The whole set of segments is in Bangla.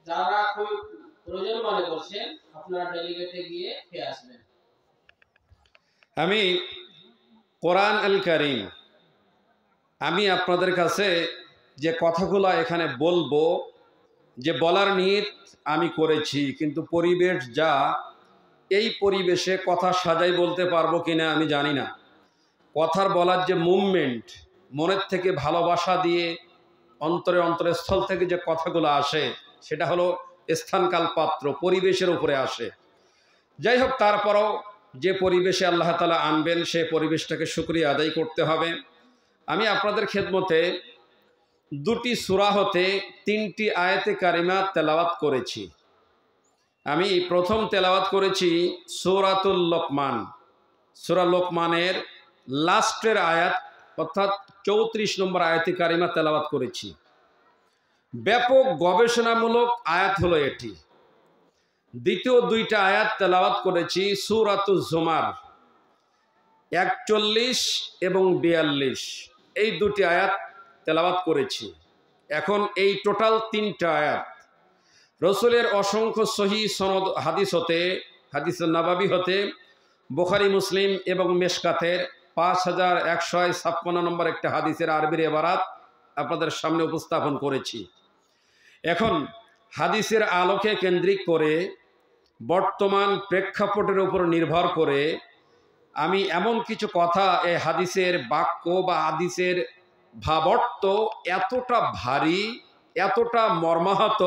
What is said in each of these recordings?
যারা খুব প্রয়োজন মনে করছেন আপনারা ডেলিগেটে গিয়ে খেয়ে আসবেন। আমি কোরআন আল কারীম আমি আপনাদের কাছে যে কথাগুলো এখানে বলবো, যে বলার নিয়ত আমি করেছি, কিন্তু পরিবেশ যা, এই পরিবেশে কথা সাজাই বলতে পারবো কিনা আমি জানি না। কথার বলার যে মুভমেন্ট, মনের থেকে ভালোবাসা দিয়ে অন্তরে অন্তরস্থল থেকে যে কথাগুলো আসে, সেটা হলো স্থানকাল পাত্র পরিবেশের উপরে আসে। যাই হোক, তারপরও যে পরিবেশে আল্লাহ তাআলা আনবেন সে পরিবেশটাকে শুকরিয়া আদায় করতে হবে। আমি আপনাদের খেদমতে দুটি সূরা হতে 3টি আয়াতে কারিমা তেলাওয়াত করেছি। আমি প্রথম তেলাওয়াত করেছি সূরাতুল লোকমান, সূরা লোকমানের লাস্টের আয়াত অর্থাৎ 34 নম্বর আয়াতে কারিমা তেলাওয়াত করেছি। ব্যাপক গবেষণামূলক আয়াত হলো এটি। দ্বিতীয় দুইটা আয়াত তেলাওয়াত করেছি সূরাতুজ জুমার 41 এবং 42, এই দুটি আয়াত তেলাওয়াত করেছি। এখন এই টোটাল 3টা আয়াত রসুলের অসংখ্য সহিহ সনদ হাদিস হতে, হাদিস নববী হতে, বুখারী মুসলিম এবং মেশকাতের 5156 নম্বর একটা হাদিসের আরবির ইবারাত আপনাদের সামনে উপস্থাপন করেছি। এখন হাদিসের আলোকে কেন্দ্রিক করে বর্তমান প্রেক্ষাপটের উপর নির্ভর করে আমি এমন কিছু কথা, এই হাদিসের বাক্য বা হাদিসের ভাবার্থ এতটা ভারী, এতটা মর্মাহত,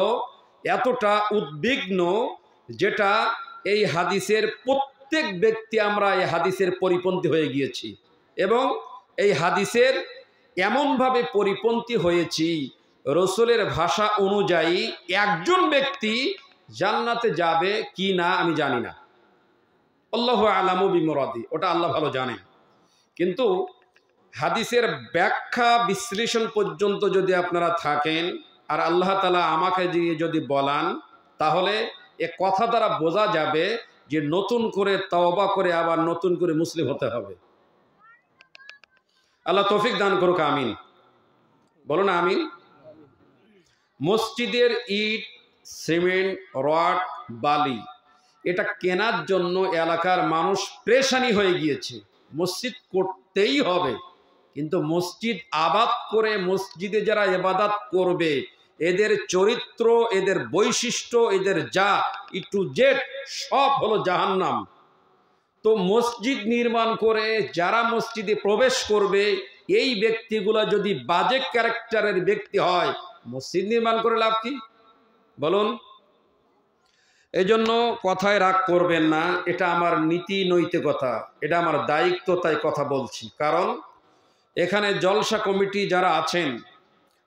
এতটা উদ্বিগ্ন, যেটা এই হাদিসের প্রত্যেক ব্যক্তি আমরা এই হাদিসের পরিপন্থী হয়ে গিয়েছি এবং এই হাদিসের এমনভাবে পরিপন্থী হয়েছি, রসুলের ভাষা অনুযায়ী একজন ব্যক্তি জান্নাতে যাবে কি না আমি জানি না, আল্লাহু আলামু বিমুরাদি, ওটা আল্লাহ ভালো জানেন। কিন্তু হাদিসের ব্যাখ্যা বিশ্লেষণ পর্যন্ত যদি আপনারা থাকেন আর আল্লাহ তাআলা আমাকে যদি বলান, তাহলে এ কথা দ্বারা বোঝা যাবে যে নতুন করে তওবা করে আবার নতুন করে মুসলিম হতে হবে। আল্লাহ তৌফিক দান করুক, আমিন। বলুন আমিন। মসজিদের ইট, সিমেন্ট, রড, বালি এটা কেনার জন্য এলাকার মানুষ পেরেশানি হয়ে গিয়েছে। মসজিদ করতেই হবে, কিন্তু মসজিদ আবাদ করে মসজিদে যারা ইবাদত করবে এদের চরিত্র, এদের বৈশিষ্ট্য, এদের যা টু জেড সব হলো জাহান্নাম। তো মসজিদ নির্মাণ করে যারা মসজিদে প্রবেশ করবে এই ব্যক্তিগুলা যদি বাজে ক্যারেক্টারের ব্যক্তি হয়, মসজিদ নির্মাণ করে লাভ কি বলুন? এই জন্য কথায় রাগ করবেন না, এটা আমার নীতি নৈতিকতা, এটা আমার দায়িত্ব, তাই কথা বলছি। কারণ এখানে জলসা কমিটি যারা আছেন,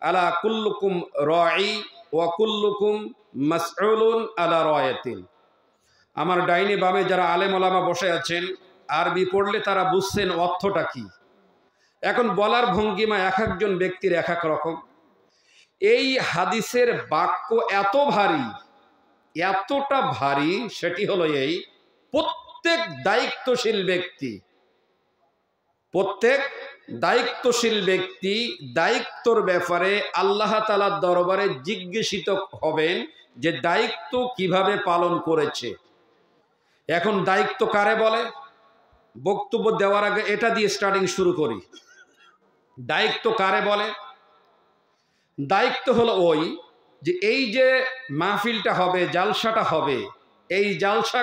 আলা কুল্লুকুম রাঈ ওয়া কুল্লুকুম মাসউলুন আলা রায়াতিন, আমার ডাইনে বামে যারা আলেম ওলামা বসে আছেন, আরবি পড়লে তারা বুঝছেন অর্থটা কি। এখন বলার ভঙ্গিমা এক একজন ব্যক্তির এক এক রকম। এই হাদিসের বাক্য এত ভারী, এতটা ভারী, সেটি হলো এই, প্রত্যেক দায়িত্বশীল ব্যক্তি, প্রত্যেক দায়িত্বশীল ব্যক্তি দায়িত্বর ব্যাপারে আল্লাহ তাআলার দরবারে জিজ্ঞাসিত হবেন যে দায়িত্ব কিভাবে পালন করেছে। এখন দায়িত্ব কারে বলে? বক্তব্য দেওয়ার আগে এটা দিয়ে স্টার্টিং শুরু করি। দায়িত্ব কারে বলে? দায়িত্ব হলো ওই যে এই যে মাহফিলটা হবে, জালসাটা হবে, এই জালসা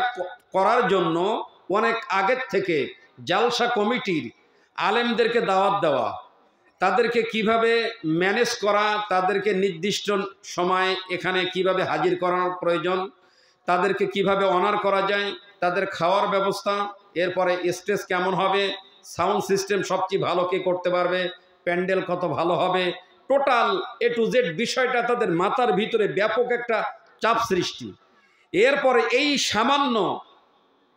করার জন্য অনেক আগের থেকে জালসা কমিটির আলেমদেরকে দাওয়াত দেওয়া, তাদেরকে কিভাবে ম্যানেজ করা, তাদেরকে নির্দিষ্ট সময় এখানে কিভাবে হাজির করার প্রয়োজন, তাদেরকে কিভাবে অনার করা যায়, তাদের খাওয়ার ব্যবস্থা, এরপরে স্টেজ কেমন হবে, সাউন্ড সিস্টেম সবচেয়ে ভালো কে করতে পারবে, প্যান্ডেল কত ভালো হবে, টোটাল এ টু জেড বিষয়টা তাদের মাথার ভিতরে ব্যাপক একটা চাপ সৃষ্টি। এরপরে এই সামান্য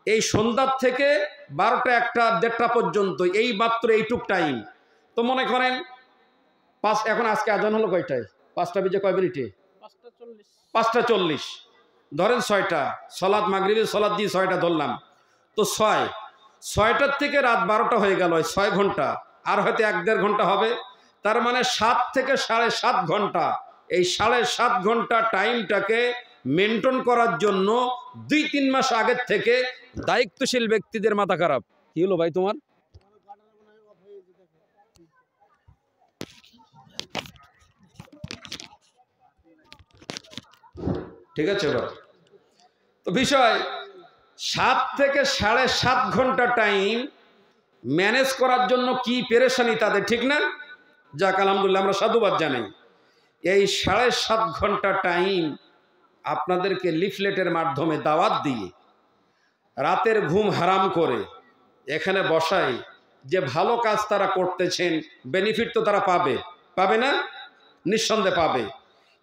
এই সন্ধ্যার থেকে 12টা 1টা 1:30 পর্যন্ত এই মাত্র এইটুক টাইম, তো মনে করেন এখন আজকে আজান হলো কয়টায়? 5টা বেজে কয় মিনিটে? 5টা 40, ধরেন 6টা, সলাত মাগরিবের সলাত দিয়ে 6টা ধরলাম, তো 6টার থেকে রাত 12টা হয়ে গেল, 6 ঘন্টা, আর হয়তো 1-1.5 ঘন্টা হবে, তার মানে 7 থেকে 7.5 ঘন্টা এই 7.5 ঘন্টা টাইমটাকে মেনটেন করার জন্য 2-3 মাস আগের থেকে দায়িত্বশীল ব্যক্তিদের মাথা খারাপ। কি হলো ভাই তোমার? ঠিক আছে এবার তো বিষয় 7 থেকে 7.5 ঘন্টা টাইম ম্যানেজ করার জন্য কি পেরেশানি তাদের, ঠিক না? যাক আলহামদুলিল্লাহ, আমরা সাধুবাদ জানাই। এই 7.5 ঘন্টা টাইম আপনাদেরকে লিফলেটের মাধ্যমে দাওয়াত দিয়ে রাতের ঘুম হারাম করে এখানে বসাই যে ভালো কাজ তারা করতেছেন, বেনিফিট তো তারা পাবে না? নিঃসন্দেহে পাবে।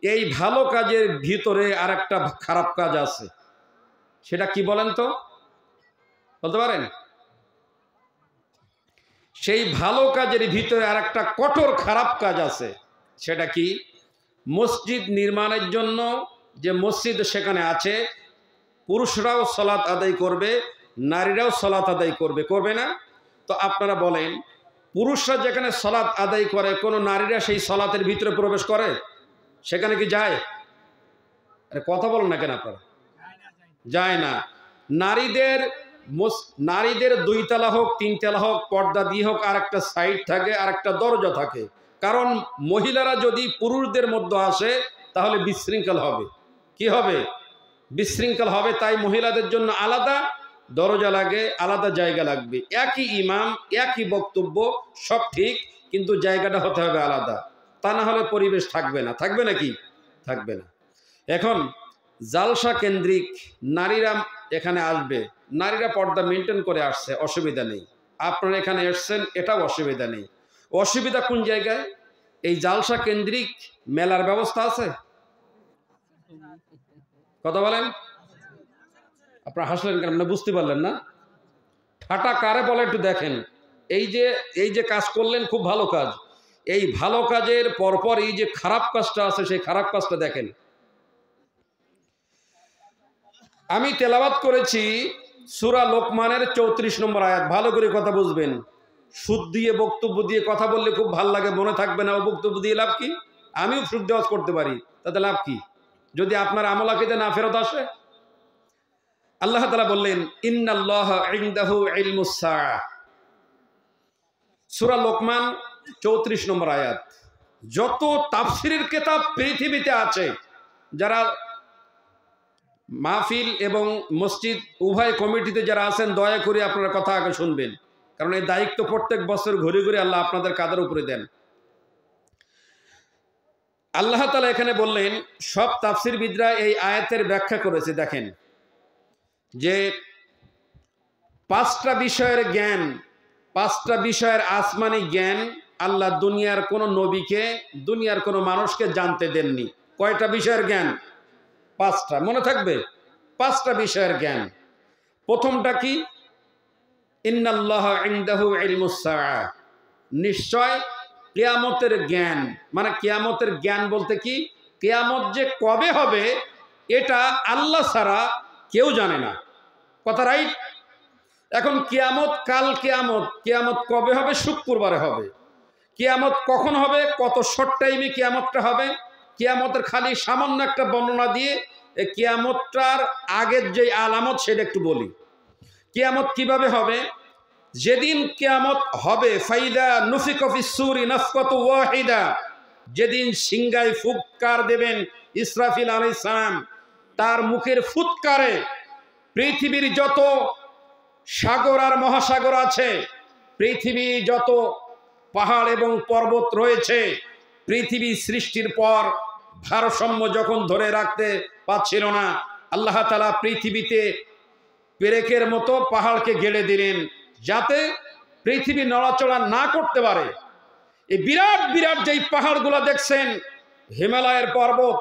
এই ভালো কাজের ভিতরে আরেকটা খারাপ কাজ আছে, সেটা কি বলেন তো, বলতে পারেন? সেই ভালো কাজের ভিতরে আরেকটা কঠোর খারাপ কাজ আছে। সেটা কি? মসজিদ নির্মাণের জন্য যে মসজিদ সেখানে আছে, পুরুষরাও সালাত আদায় করবে, নারীরাও সালাত আদায় করবে না? তো আপনারা বলেন, পুরুষরা যেখানে সালাত আদায় করে, কোনো নারীরা সেই সালাতের ভিতরে প্রবেশ করে? সেখানে কি যায়? আরে কথা বলেন না কেন আপনারা? যায় না। নারীদের 2 তলা হোক 3 তলা হোক, পর্দা দিয়ে হোক, আর একটা সাইড থাকে, আর একটা দরজা থাকে। কারণ মহিলারা যদি পুরুষদের মধ্যে আসে তাহলে বিশৃঙ্খল হবে। কি হবে? বিশৃঙ্খল হবে। তাই মহিলাদের জন্য আলাদা দরজা লাগে, আলাদা জায়গা লাগবে। একই ইমাম, একই বক্তব্য, সব ঠিক, কিন্তু জায়গাটা হতে হবে আলাদা। তা না হলে পরিবেশ থাকবে না। থাকবে নাকি? থাকবে না। এখন জালসা কেন্দ্রিক নারীরা এখানে আসবে, নারীরা পর্দা মেনটেন করে আসছে, অসুবিধা নেই। আপনারা এখানে এসছেন, এটাও অসুবিধা নেই। অসুবিধা কোন জায়গায়? এই জালসা কেন্দ্রিক মেলার ব্যবস্থা আছে? কথা বলেন। আপনারা হাসলেন কেন? আপনি বুঝতে পারলেন না? ঠাটা কারে বলে একটু দেখেন। এই যে কাজ করলেন, খুব ভালো কাজ। এই ভালো কাজের পরপর এই যে খারাপ কাজটা আছে, সেই খারাপ কাজটা দেখেন। আমি তেলাওয়াত করেছি সূরা লোকমানের 34 নম্বর আয়াত। ভালো করে কথা বুঝবেন। সুদ দিয়ে বক্তব্য দিয়ে কথা বললে খুব ভালো লাগে, মনে থাকবে না। ও বক্তব্য দিয়ে লাভ কি? আমিও সুদ দেওয়াজ করতে পারি, তাতে লাভ কি যদি আপনার আমল আকীদা না ফেরত আসে? আল্লাহ তাআলা বললেন, ইন্নাল্লাহা ইনদাহু ইলমুস সাআহ। সূরা লোকমান 34 নম্বর আয়াত। যত তাফসীরের কিতাব পৃথিবীতে আছে, যারা মাহফিল এবং মসজিদ উভয় কমিটিতে যারা আছেন, দয়া করে আপনারা কথা আগে শুনবেন, কারণ এই দায়িত্ব প্রত্যেক বছর ঘুরে ঘুরে আল্লাহ আপনাদের কাঁধের উপরে দেন। আল্লাহ তাআলা এখানে বললেন, সব তাফসীরবিদরা এই আয়াতের ব্যাখ্যা করেছে। দেখেন যে 5টা বিষয়ের জ্ঞান, 5টা বিষয়ের আসমানি জ্ঞান আল্লাহ দুনিয়ার কোনো নবীকে, দুনিয়ার কোনো মানুষকে জানতে দেননি। কয়টা বিষয়ের জ্ঞান? 5টা। মনে থাকবে? 5টা বিষয়ের জ্ঞান। প্রথমটা কি? ইন্নাল্লাহা ইনদাহু ইলমুস সাআহ। নিশ্চয় কিয়ামতের জ্ঞান। মানে কিয়ামতের জ্ঞান বলতে কি? কিয়ামত যে কবে হবে এটা আল্লাহ ছাড়া কেউ জানে না। কথা রাইট? এখন কিয়ামত, কাল কিয়ামত কবে হবে? শুক্রবারে হবে। কিয়ামত কখন হবে? কত শর্ট টাইমে কিয়ামতটা হবে? কিয়ামতের খালি সামান্য একটা বর্ণনা দিয়ে এই কিয়ামতটার আগের যে আলামত সেটা একটু বলি। কিয়ামত কিভাবে হবে? যেদিন কিয়ামত হবে, ফাইদা নুফিকা ফিস সূরি নাফকাতু ওয়াহিদা, যেদিন সিংহায় ফুৎকার দেবেন ইসরাফিল আলাইহিস সালাম, তার মুখের ফুৎকারে পৃথিবীর যত সাগর আর মহাসাগর আছে, পৃথিবী যত পাহাড় এবং পর্বত রয়েছে, পৃথিবী সৃষ্টির পর ভারসাম্য যখন ধরে রাখতে পারছিল না, আল্লাহ তাআলা পৃথিবীতে পেরেকের মতো পাহাড়কে গেড়ে দিলেন, যাতে পৃথিবী নড়াচড়া না করতে পারে। এই বিরাট বিরাট যেই পাহাড়গুলো দেখছেন, হিমালয়ের পর্বত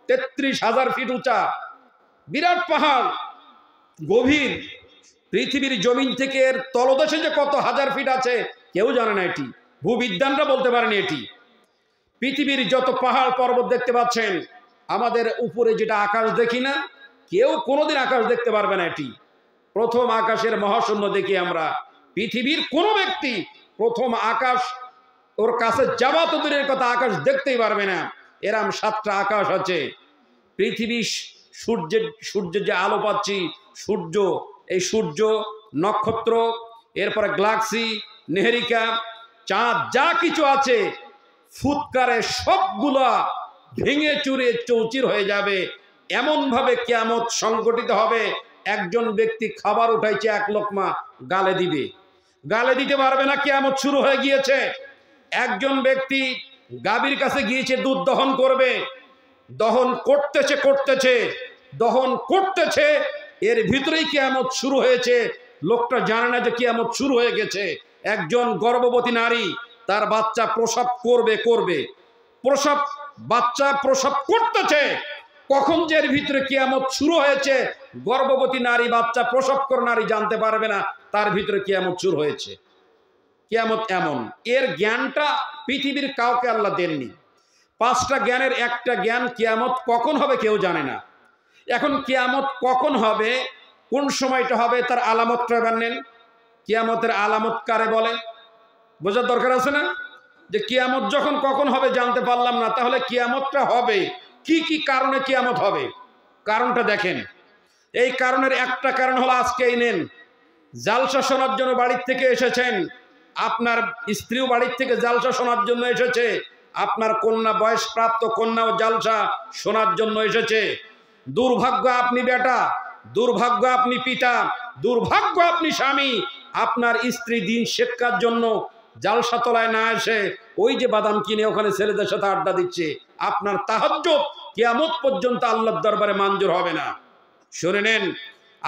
33,000 ফিট উঁচা, বিরাট পাহাড়, গভীর। পৃথিবীর জমিন থেকে এর তলদেশে যে কত হাজার ফিট আছে কেউ জানে না। এটি ভূবিজ্ঞানরা বলতে পারেনি। এটি পৃথিবীর যত পাহাড় পর্বত দেখতে পাচ্ছেন, আমাদের উপরে যেটা আকাশ দেখি না, কেউ কোনোদিন আকাশ দেখতে পারবে না। এটি প্রথম আকাশের মহাশূন্য দেখি আমরা। পৃথিবীর কোনো ব্যক্তি প্রথম আকাশ ওর কাছে যাওয়া তো দূরের কথা, আকাশ দেখতেই পারবে না। এরম 7টা আকাশ আছে। পৃথিবী, সূর্যের যে আলো পাচ্ছি, সূর্য, এই সূর্য, নক্ষত্র, এরপরে গ্যালাক্সি, নেহেরিকা, চাঁদ, যা কিছু আছে ফুৎকারে সবগুলা ভেঙে চুরে চৌচির হয়ে যাবে। এমন ভাবে কিয়ামত সংগঠিত হবে, একজন ব্যক্তি খাবার উঠাইছে, 1 লোকমা গালে দিবে, গালে দিতে পারবে না, কিয়ামত শুরু হয়ে গিয়েছে। একজন ব্যক্তি গাভীর কাছে গিয়েছে, দুধ দহন করবে, দহন করতেছে, এর ভিতরেই কিয়ামত শুরু হয়েছে। লোকটা জানে না যে কিয়ামত শুরু হয়ে গেছে। একজন গর্ভবতী নারী, তার বাচ্চা প্রসব করবে, বাচ্চা প্রসব করতেছে, কখন যে এর ভিতরে কিয়ামত শুরু হয়েছে, গর্ভবতী নারী, বাচ্চা প্রসব করে নারী জানতে পারবে না তার ভিতরে কিয়ামত শুরু হয়েছে। কিয়ামত এমন, এর জ্ঞানটা পৃথিবীর কাউকে আল্লাহ দেননি। 5টা জ্ঞানের একটা জ্ঞান, কিয়ামত কখন হবে কেউ জানে না। এখন কিয়ামত কখন হবে, কোন সময়টা হবে, তার আলামতটা জানেন। কিয়ামতের আলামত কারে বলে বোঝার দরকার আছে না? যে কিয়ামত যখন কখন হবে জানতে পারলাম না, তাহলে কিয়ামতটা হবে কি কি কারণে কিয়ামত হবে? কারণটা দেখেন। এই কারণের একটা কারণ হলো, আজকে এই নেন, জালসা শোনার জন্য বাড়ির থেকে এসেছেন, আপনার স্ত্রীও বাড়ির থেকে জালসা শোনার জন্য এসেছে, আপনার কন্যা, বয়সপ্রাপ্ত কন্যাও জালসা শোনার জন্য এসেছে। দুর্ভাগ্য আপনি বেটা, দুর্ভাগ্য আপনি পিতা, দুর্ভাগ্য আপনি স্বামী, আপনার স্ত্রী দিন শিক্ষার জন্য জালসা তলায় না এসে ওই যে বাদাম কিনে ওখানে ছেলেদের সাথে আড্ডা দিচ্ছে। আপনার তাহাজ্জুদ কিয়ামত পর্যন্ত আল্লাহর দরবারে মঞ্জুর হবে না। শুনে নেন,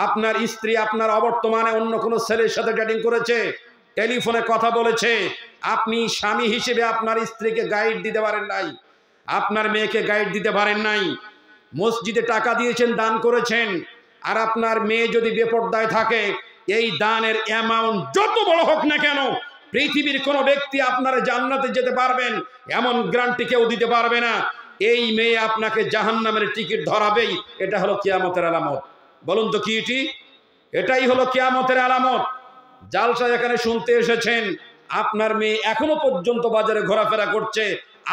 আপনার স্ত্রী আপনার অবর্তমানে অন্য কোনো ছেলের সাথে ডেটিং করেছে, টেলিফোনে কথা বলেছে, আপনি স্বামী হিসেবে আপনার স্ত্রীকে গাইড দিতে পারেন নাই, আপনার মেয়েকে গাইড দিতে পারেন নাই। মসজিদে টাকা দিয়েছেন, দান করেছেন, আর আপনার মেয়ে যদি বেপরদায় থাকে, এই দানের অ্যামাউন্ট যত বড় হোক না কেন, পৃথিবীর কোনো ব্যক্তি আপনার জান্নাতে যেতে পারবেন এমন গ্যারান্টি কেউ দিতে পারবে না। এই মেয়ে আপনাকে জাহান্নামের টিকিট ধরাবেই। এটা হলো কিয়ামতের আলামত। বলুন তো কি এটি? এটাই হলো কিয়ামতের আলামত। জালসা এখানে শুনতে এসেছেন, আপনার মেয়ে এখনো পর্যন্ত বাজারে ঘোরাফেরা করছে,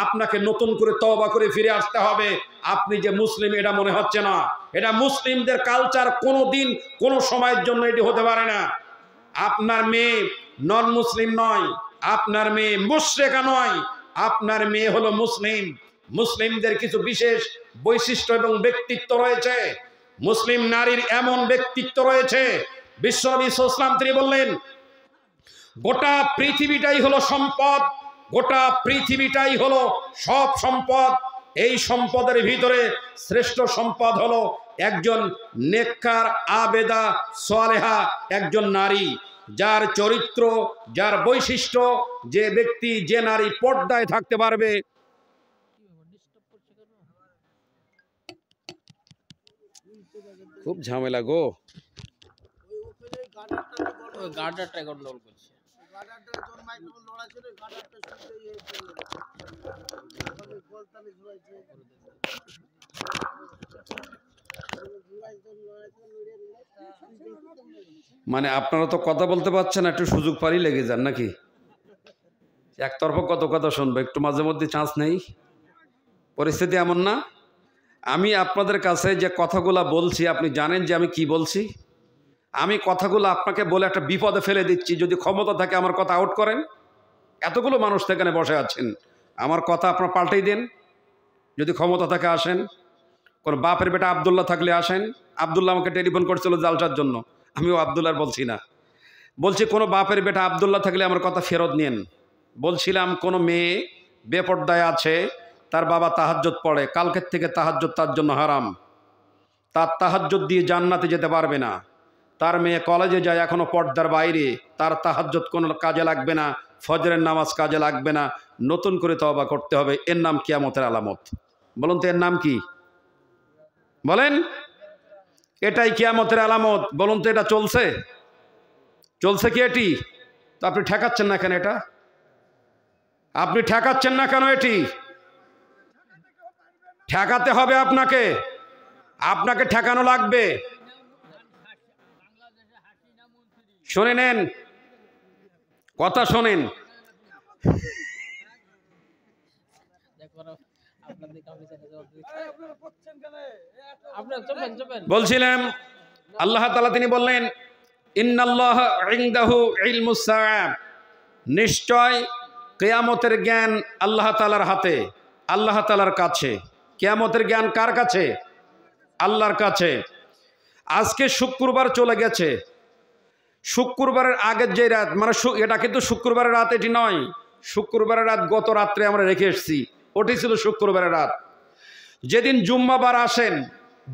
আপনাকে নতুন করে তওবা করে ফিরে আসতে হবে। আপনি যে মুসলিম এটা মনে হচ্ছে না। এটা মুসলিমদের কালচার, কোনো দিন কোনো সময়ের জন্য এটি হতে পারে না। আপনার মেয়ে নন মুসলিম নয়, আপনার মেয়ে মুশরিকা নয়, আপনার মেয়ে হলো মুসলিম। মুসলিমদের কিছু বিশেষ বৈশিষ্ট্য এবং ব্যক্তিত্ব রয়েছে। মুসলিম নারীর এমন ব্যক্তিত্ব রয়েছে, বিশ্বনবী সাল্লাল্লাহু আলাইহি ওয়াসাল্লাম তিনি বললেন, গোটা পৃথিবীটাই হলো সম্পদ, গোটা পৃথিবীটাই হলো সব সম্পদ। এই সম্পদের ভিতরে শ্রেষ্ঠ সম্পদ হলো একজন নেককার, আবেদা, সালেহা একজন নারী, যার চরিত্র, যার বৈশিষ্ট্য, যে ব্যক্তি, যে নারী পর্দায় থাকতে পারবে। খুব ঝামেলা গো, গার্ডারটা গন্ডগোল করছে। মানে আপনারা তো কথা বলতে পারছেন, একটু সুযোগ পারি লেগে যান নাকি? একতরফা কত কথা শুনবো, একটু মাঝে মধ্যে চান্স নেই? পরিস্থিতি এমন না? আমি আপনাদের কাছে যে কথাগুলা বলছি, আপনি জানেন যে আমি কি বলছি? আমি কথাগুলো আপনাকে বলে একটা বিপদে ফেলে দিচ্ছি। যদি ক্ষমতা থাকে আমার কথা আউট করেন। এতগুলো মানুষ সেখানে বসে আছেন, আমার কথা আপনার পাল্টেই দেন। যদি ক্ষমতা থাকে আসেন। কোন বাপের বেটা আব্দুল্লাহ থাকলে আসেন। আব্দুল্লাহ আমাকে টেলিফোন করছিল জালসার জন্য, আমিও আব্দুল্লাহর বলছি না, বলছি কোনো বাপের বেটা আব্দুল্লাহ থাকলে আমার কথা ফেরত নিন। বলছিলাম কোনো মেয়ে বেপর্দায় আছে, তার বাবা তাহাজ্জুদ পড়ে, কালকের থেকে তাহাজ্জুদ তার জন্য হারাম, তার তাহাজ্জুদ দিয়ে জান্নাতে যেতে পারবে না। তার মেয়ে কলেজে যায়, এখনো পর্দার বাইরে, তার তাহাজ্জুদ কোনো কাজে লাগবে না, ফজরের নামাজ কাজে লাগবে না, নতুন করে তওবা করতে হবে। এর নাম কিয়ামতের আলামত। বলুন তো এর নাম কি? বলেন, এটাই কিয়ামতের আলামত। বলুন তো এটা চলছে? চলছে কি এটি? তো আপনি ঠেকাচ্ছেন না কেন? এটা আপনি ঠেকাচ্ছেন না কেন? এটি ঠেকাতে হবে আপনাকে, আপনাকে ঠেকানো লাগবে। শুনে নেন, কথা শোনেন। বলছিলাম আল্লাহ তাআলা তিনি বললেন ইন্নাল্লাহা ইনদাহু ইলমুস সাআ, নিশ্চয় কিয়ামতের জ্ঞান আল্লাহ তাআলার হাতে, আল্লাহ তাআলার কাছে। কিয়ামতের জ্ঞান কার কাছে? আল্লাহর কাছে। আজকে শুক্রবার চলে গেছে, শুক্রবারের আগের যে রাত, মানে এটা কিন্তু শুক্রবারের রাত এটি নয়, শুক্রবারের রাত গত রাত্রে আমরা রেখে এসেছি, ওটি ছিল শুক্রবারের রাত। যেদিন জুম্মাবার আসেন,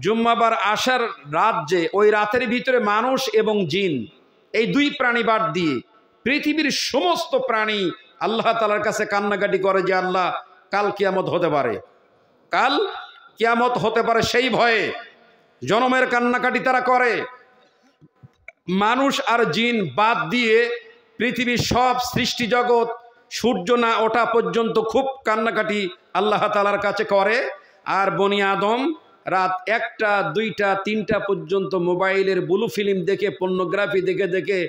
জুম্মাবার আসার রাত, যে ওই রাতের ভিতরে মানুষ এবং জিন এই দুই প্রাণী বাদ দিয়ে পৃথিবীর সমস্ত প্রাণী আল্লাহ তাআলার কাছে কান্নাকাটি করে যে আল্লাহ কাল কিয়ামত হতে পারে, কাল কিয়ামত হতে পারে, সেই ভয়ে জনমের কান্নাকাটি তারা করে। মানুষ আর জিন বাদ দিয়ে পৃথিবীর সব সৃষ্টি জগৎ সূর্য না ওঠা পর্যন্ত খুব কান্নাকাটি আল্লাহ তাআলার কাছে করে। আর বনি আদম রাত 1টা 2টা 3টা পর্যন্ত মোবাইলের ব্লু ফিল্ম দেখে, পর্নোগ্রাফি দেখে দেখে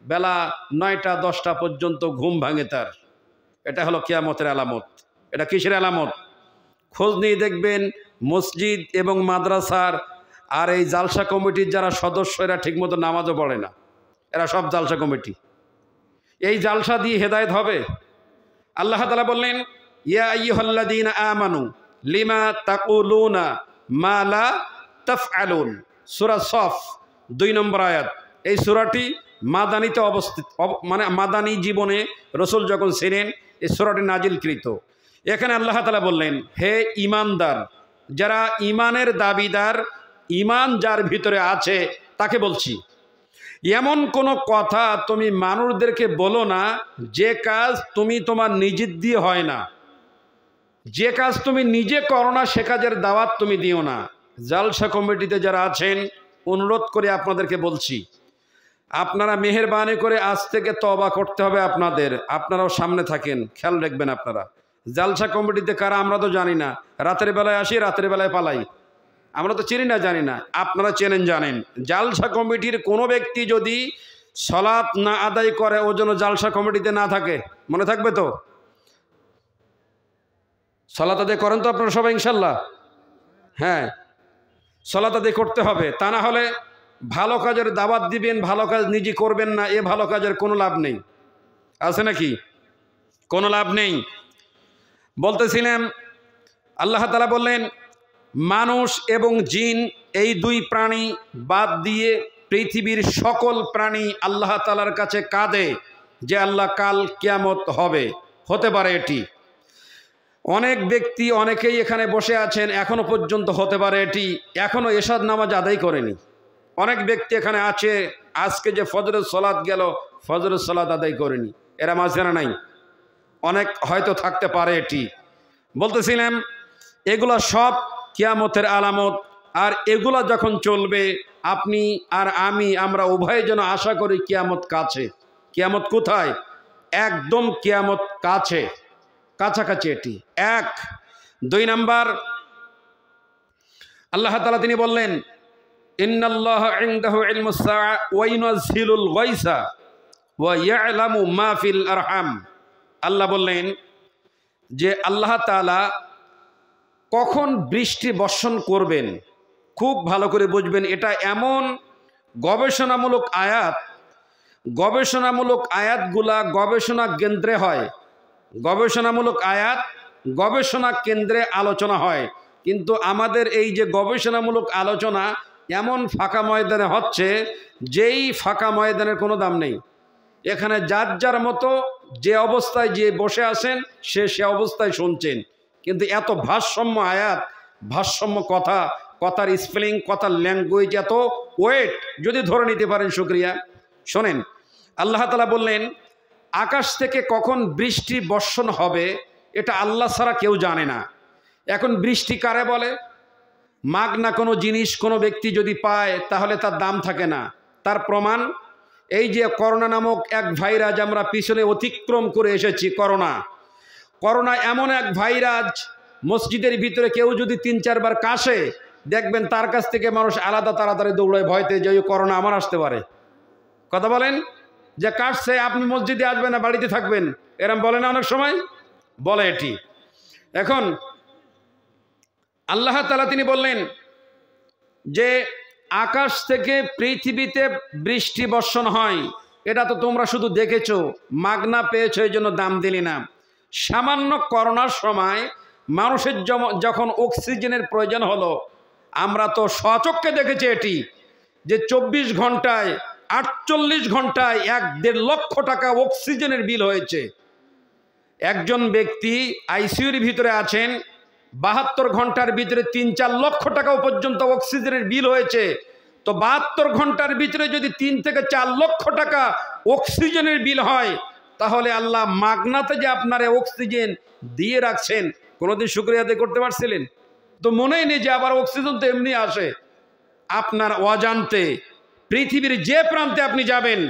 বেলা 9টা 10টা পর্যন্ত ঘুম ভাঙে তার। এটা হলো কিয়ামতের আলামত। এটা কিসের আলামত? খোঁজ নিয়ে দেখবেন মসজিদ এবং মাদ্রাসার আর এই জালসা কমিটির যারা সদস্য, এরা ঠিকমতো নামাজও পড়ে না, এরা সব জালসা কমিটি। এই জালসা দিয়ে হেদায়েত হবে? আল্লাহ তাআলা বললেন ইয়া আইয়ুহাল্লাযীনা আমানু লিমা তাকুলুনা মা লা তাফআলুন, সূরা সফ 2 নম্বর আয়াত। এই সূরাটি মাদানীতে অবস্থিত, মানে মাদানী জীবনে রাসূল যখন ছিলেন এই সূরাটি নাজিলকৃত। এখানে আল্লাহ তাআলা বললেন হে ঈমানদার, যারা ঈমানের দাবিদার, ঈমান যার ভিতরে আছে তাকে বলছি, এমন কোনো কথা তুমি মানুষদেরকে বলো না যে কাজ তুমি তোমার নিজের দিয়ে হয় না, যে কাজ তুমি নিজে করো না সে কাজের দাওয়াত তুমি দিও না। জালসা কমিটিতে যারা আছেন অনুরোধ করে আপনাদেরকে বলছি, আপনারা মেহেরবানি করে আজ থেকে তওবা করতে হবে আপনাদের। আপনারাও সামনে থাকেন, খেয়াল রাখবেন আপনারা। জালসা কমিটিতে কারা আমরা তো জানি না, রাতের বেলায় আসি রাতের বেলায় পালাই, আমরা তো চিনি না জানি না, আপনারা চেনেন জানেন। জালসা কমিটির কোনো ব্যক্তি যদি সালাত না আদায় করে ও যেন জালসা কমিটিতে না থাকে, মনে থাকবে তো? সালাত আদায় করেন তো আপনারা সবাই ইনশাল্লাহ? হ্যাঁ, সালাত আদায় করতে হবে, তা না হলে ভালো কাজের দাওয়াত দিবেন, ভালো কাজ নিজে করবেন না, এ ভালো কাজের কোনো লাভ নেই, আছে নাকি? কোনো লাভ নেই। বলতেছিলাম আল্লাহ তাআলা বললেন মানুষ এবং জিন এই দুই প্রাণী বাদ দিয়ে পৃথিবীর সকল প্রাণী আল্লাহ তাআলার কাছে কাঁদে যে আল্লাহ কাল কিয়ামত হবে, হতে পারে এটি। অনেক ব্যক্তি, অনেকেই এখানে বসে আছেন এখনো পর্যন্ত হতে পারে এটি, এখনো এশার নামাজ আদায় করেনি। অনেক ব্যক্তি এখানে আছে আজকে যে ফজরের সালাত গেল, ফজরের সালাত আদায় করেনি, এরা মাঝখানে নাই, অনেক হয়তো থাকতে পারে এটি। বলতেছিলাম এগুলা সব কিয়ামতের আলামত। আর এগুলা যখন চলবে আপনি আর আমি, আমরা উভয় যেন আশা করি কিয়ামত কাছে। কিয়ামত কোথায়? একদম কিয়ামত কাছে, কাছাকাছি এটি। 1 2 নাম্বার আল্লাহ তাআলা তিনি বললেন ইন্নাল্লাহা ইনদাহু ইলমুস সাআ ওয়া ইউনাজ্জিলুল গায়সা ওয়া ইয়ালামু মা ফিল আরহাম। আল্লাহ বললেন যে আল্লাহ তাআলা কখন বৃষ্টি বর্ষণ করবেন খুব ভালো করে বুঝবেন। এটা এমন গবেষণামূলক আয়াত, গবেষণামূলক আয়াতগুলা গবেষণা কেন্দ্রে হয়, গবেষণামূলক আয়াত গবেষণা কেন্দ্রে আলোচনা হয়। কিন্তু আমাদের এই যে গবেষণামূলক আলোচনা এমন ফাঁকা ময়দানে হচ্ছে, যেই ফাঁকা ময়দানের কোনো দাম নেই। এখানে যার যার মতো যে অবস্থায় যে বসে আছেন সে অবস্থায় শুনছেন, কিন্তু এত ভারসাম্য আয়াত, ভারসাম্য কথা, কথার স্পেলিং, কথার ল্যাঙ্গুয়েজ, এত ওয়েট যদি ধরে নিতে পারেন শুকরিয়া। শোনেন আল্লাহ তাআলা বললেন আকাশ থেকে কখন বৃষ্টি বর্ষণ হবে এটা আল্লাহ ছাড়া কেউ জানে না। এখন বৃষ্টি কারে বলে? মাগনা কোনো জিনিস কোনো ব্যক্তি যদি পায় তাহলে তার দাম থাকে না। তার প্রমাণ এই যে করোনা নামক এক ভাইরাস আমরা পিছনে অতিক্রম করে এসেছি। করোনা এমন এক ভাইরাস, মসজিদের ভিতরে কেউ যদি 3-4 বার কাশে দেখবেন তার কাছ থেকে মানুষ আলাদা তাড়াতাড়ি দৌড়ায় ভয়তে যে ওই করোনা আমার আসতে পারে। কথা বলেন যে কাশছে আপনি মসজিদে আসবেন না, বাড়িতে থাকবেন, এরম বলে না অনেক সময়? বলে এটি। এখন আল্লাহ তাআলা তিনি বললেন যে আকাশ থেকে পৃথিবীতে বৃষ্টি বর্ষণ হয়, এটা তো তোমরা শুধু দেখেছো, মাগনা পেয়েছো, এই জন্য দাম দিলি না। সামান্য করোনার সময় মানুষের যখন অক্সিজেনের প্রয়োজন হলো, আমরা তো স্বচক্ষে দেখেছি এটি, যে 24 ঘন্টায় 48 ঘন্টায় 1-1.5 লক্ষ টাকা অক্সিজেনের বিল হয়েছে। একজন ব্যক্তি আইসিইউর ভিতরে আছেন, 72 ঘন্টার ভিতরে 3-4 লক্ষ টাকা পর্যন্ত অক্সিজেনের বিল হয়েছে। তো 72 ঘন্টার ভিতরে যদি 3 থেকে 4 লক্ষ টাকা অক্সিজেনের বিল হয়, তাহলে আল্লাহ মাগনাতে যে আপনারা অক্সিজেন দিয়ে রাখছেন, কোনোদিন শুকরিয়া আদায় করতে পারছিলেন? তো মনেই নেই যে আবার অক্সিজেন তো এমনি আসে। আপনার অজান্তে পৃথিবীর যে প্রান্তে আপনি যাবেন,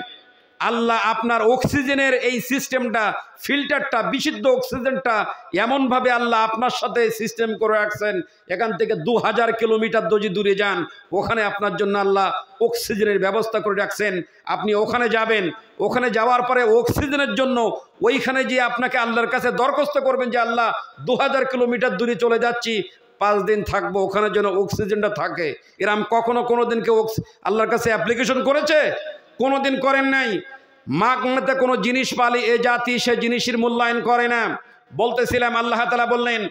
আল্লাহ আপনার অক্সিজেনের এই সিস্টেমটা, ফিল্টারটা, বিশুদ্ধ অক্সিজেনটা এমনভাবে আল্লাহ আপনার সাথে সিস্টেম করে রাখছেন, এখান থেকে 2000 কিলোমিটার যদি দূরে যান, ওখানে আপনার জন্য আল্লাহ অক্সিজেনের ব্যবস্থা করে রাখছেন। আপনি ওখানে যাবেন, ওখানে যাওয়ার পরে অক্সিজেনের জন্য ওইখানে গিয়ে আপনাকে আল্লাহর কাছে দরখাস্ত করবেন যে আল্লাহ 2000 কিলোমিটার দূরে চলে যাচ্ছি, 5 দিন থাকবো, ওখানে যেন অক্সিজেনটা থাকে। এরম কোনো দিন কেউ আল্লাহর কাছে অ্যাপ্লিকেশন করেছে? কোনোদিন করেন নাই। মাগনাতে কোনো জিনিস পালি এ জাতি সে জিনিসের মূল্যায়ন করে না। বলতেছিলাম, আল্লাহ তাআলা বললেন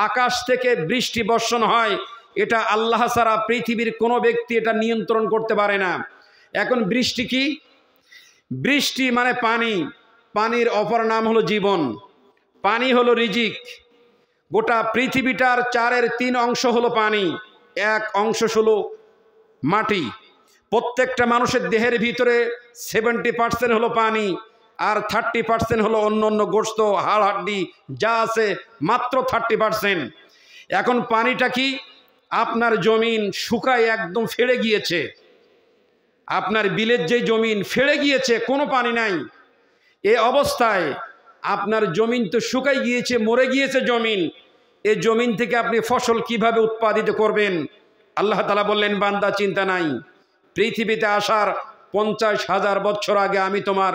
আকাশ থেকে বৃষ্টি বর্ষণ হয়, এটা আল্লাহ ছাড়া পৃথিবীর কোনো ব্যক্তি এটা নিয়ন্ত্রণ করতে পারে না। এখন বৃষ্টি কি? বৃষ্টি মানে পানি। পানির অপর নাম হলো জীবন। পানি হলো রিজিক। গোটা পৃথিবীটার 4/3 অংশ হলো পানি, 1 অংশ হলো মাটি। প্রত্যেকটা মানুষের দেহের ভিতরে 70% হলো পানি, আর 30% হলো অন্য অন্য গোস্ত, হাড় হাড্ডি যা আছে, মাত্র 30%। এখন পানিটা কি? আপনার জমিন শুকায় একদম ফেড়ে গিয়েছে, আপনার বিলের যে জমিন ফেড়ে গিয়েছে, কোনো পানি নাই। এ অবস্থায় আপনার জমিন তো শুকাই গিয়েছে, মরে গিয়েছে জমিন। এই জমিন থেকে আপনি ফসল কিভাবে উৎপাদিত করবেন? আল্লাহ তাআলা বললেন, বান্দা চিন্তা নাই, পৃথিবীতে আসার 50,000 বছর আগে আমি তোমার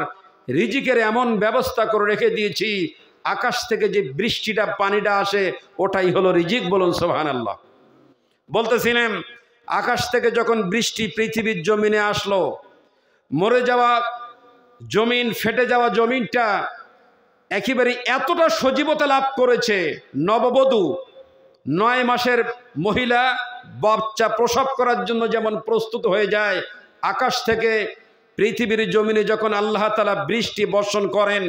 রিজিকের এমন ব্যবস্থা করে রেখে দিয়েছি, আকাশ থেকে যে বৃষ্টিটা, পানিটা আসে, ওটাই হলো রিজিক। বলুন সুবহানাল্লাহ। বলতেছিলেন, আকাশ থেকে যখন বৃষ্টি পৃথিবীর জমিনে আসলো, মরে যাওয়া জমিন, ফেটে যাওয়া জমিনটা একেবারে এতটা সজীবতা লাভ করেছে, নববধূ 9 মাসের মহিলা বাচ্চা প্রসব করার জন্য যেমন প্রস্তুত হয়ে যায়, আকাশ থেকে পৃথিবীর জমিনে যখন আল্লাহ তাআলা বৃষ্টি বর্ষণ করেন,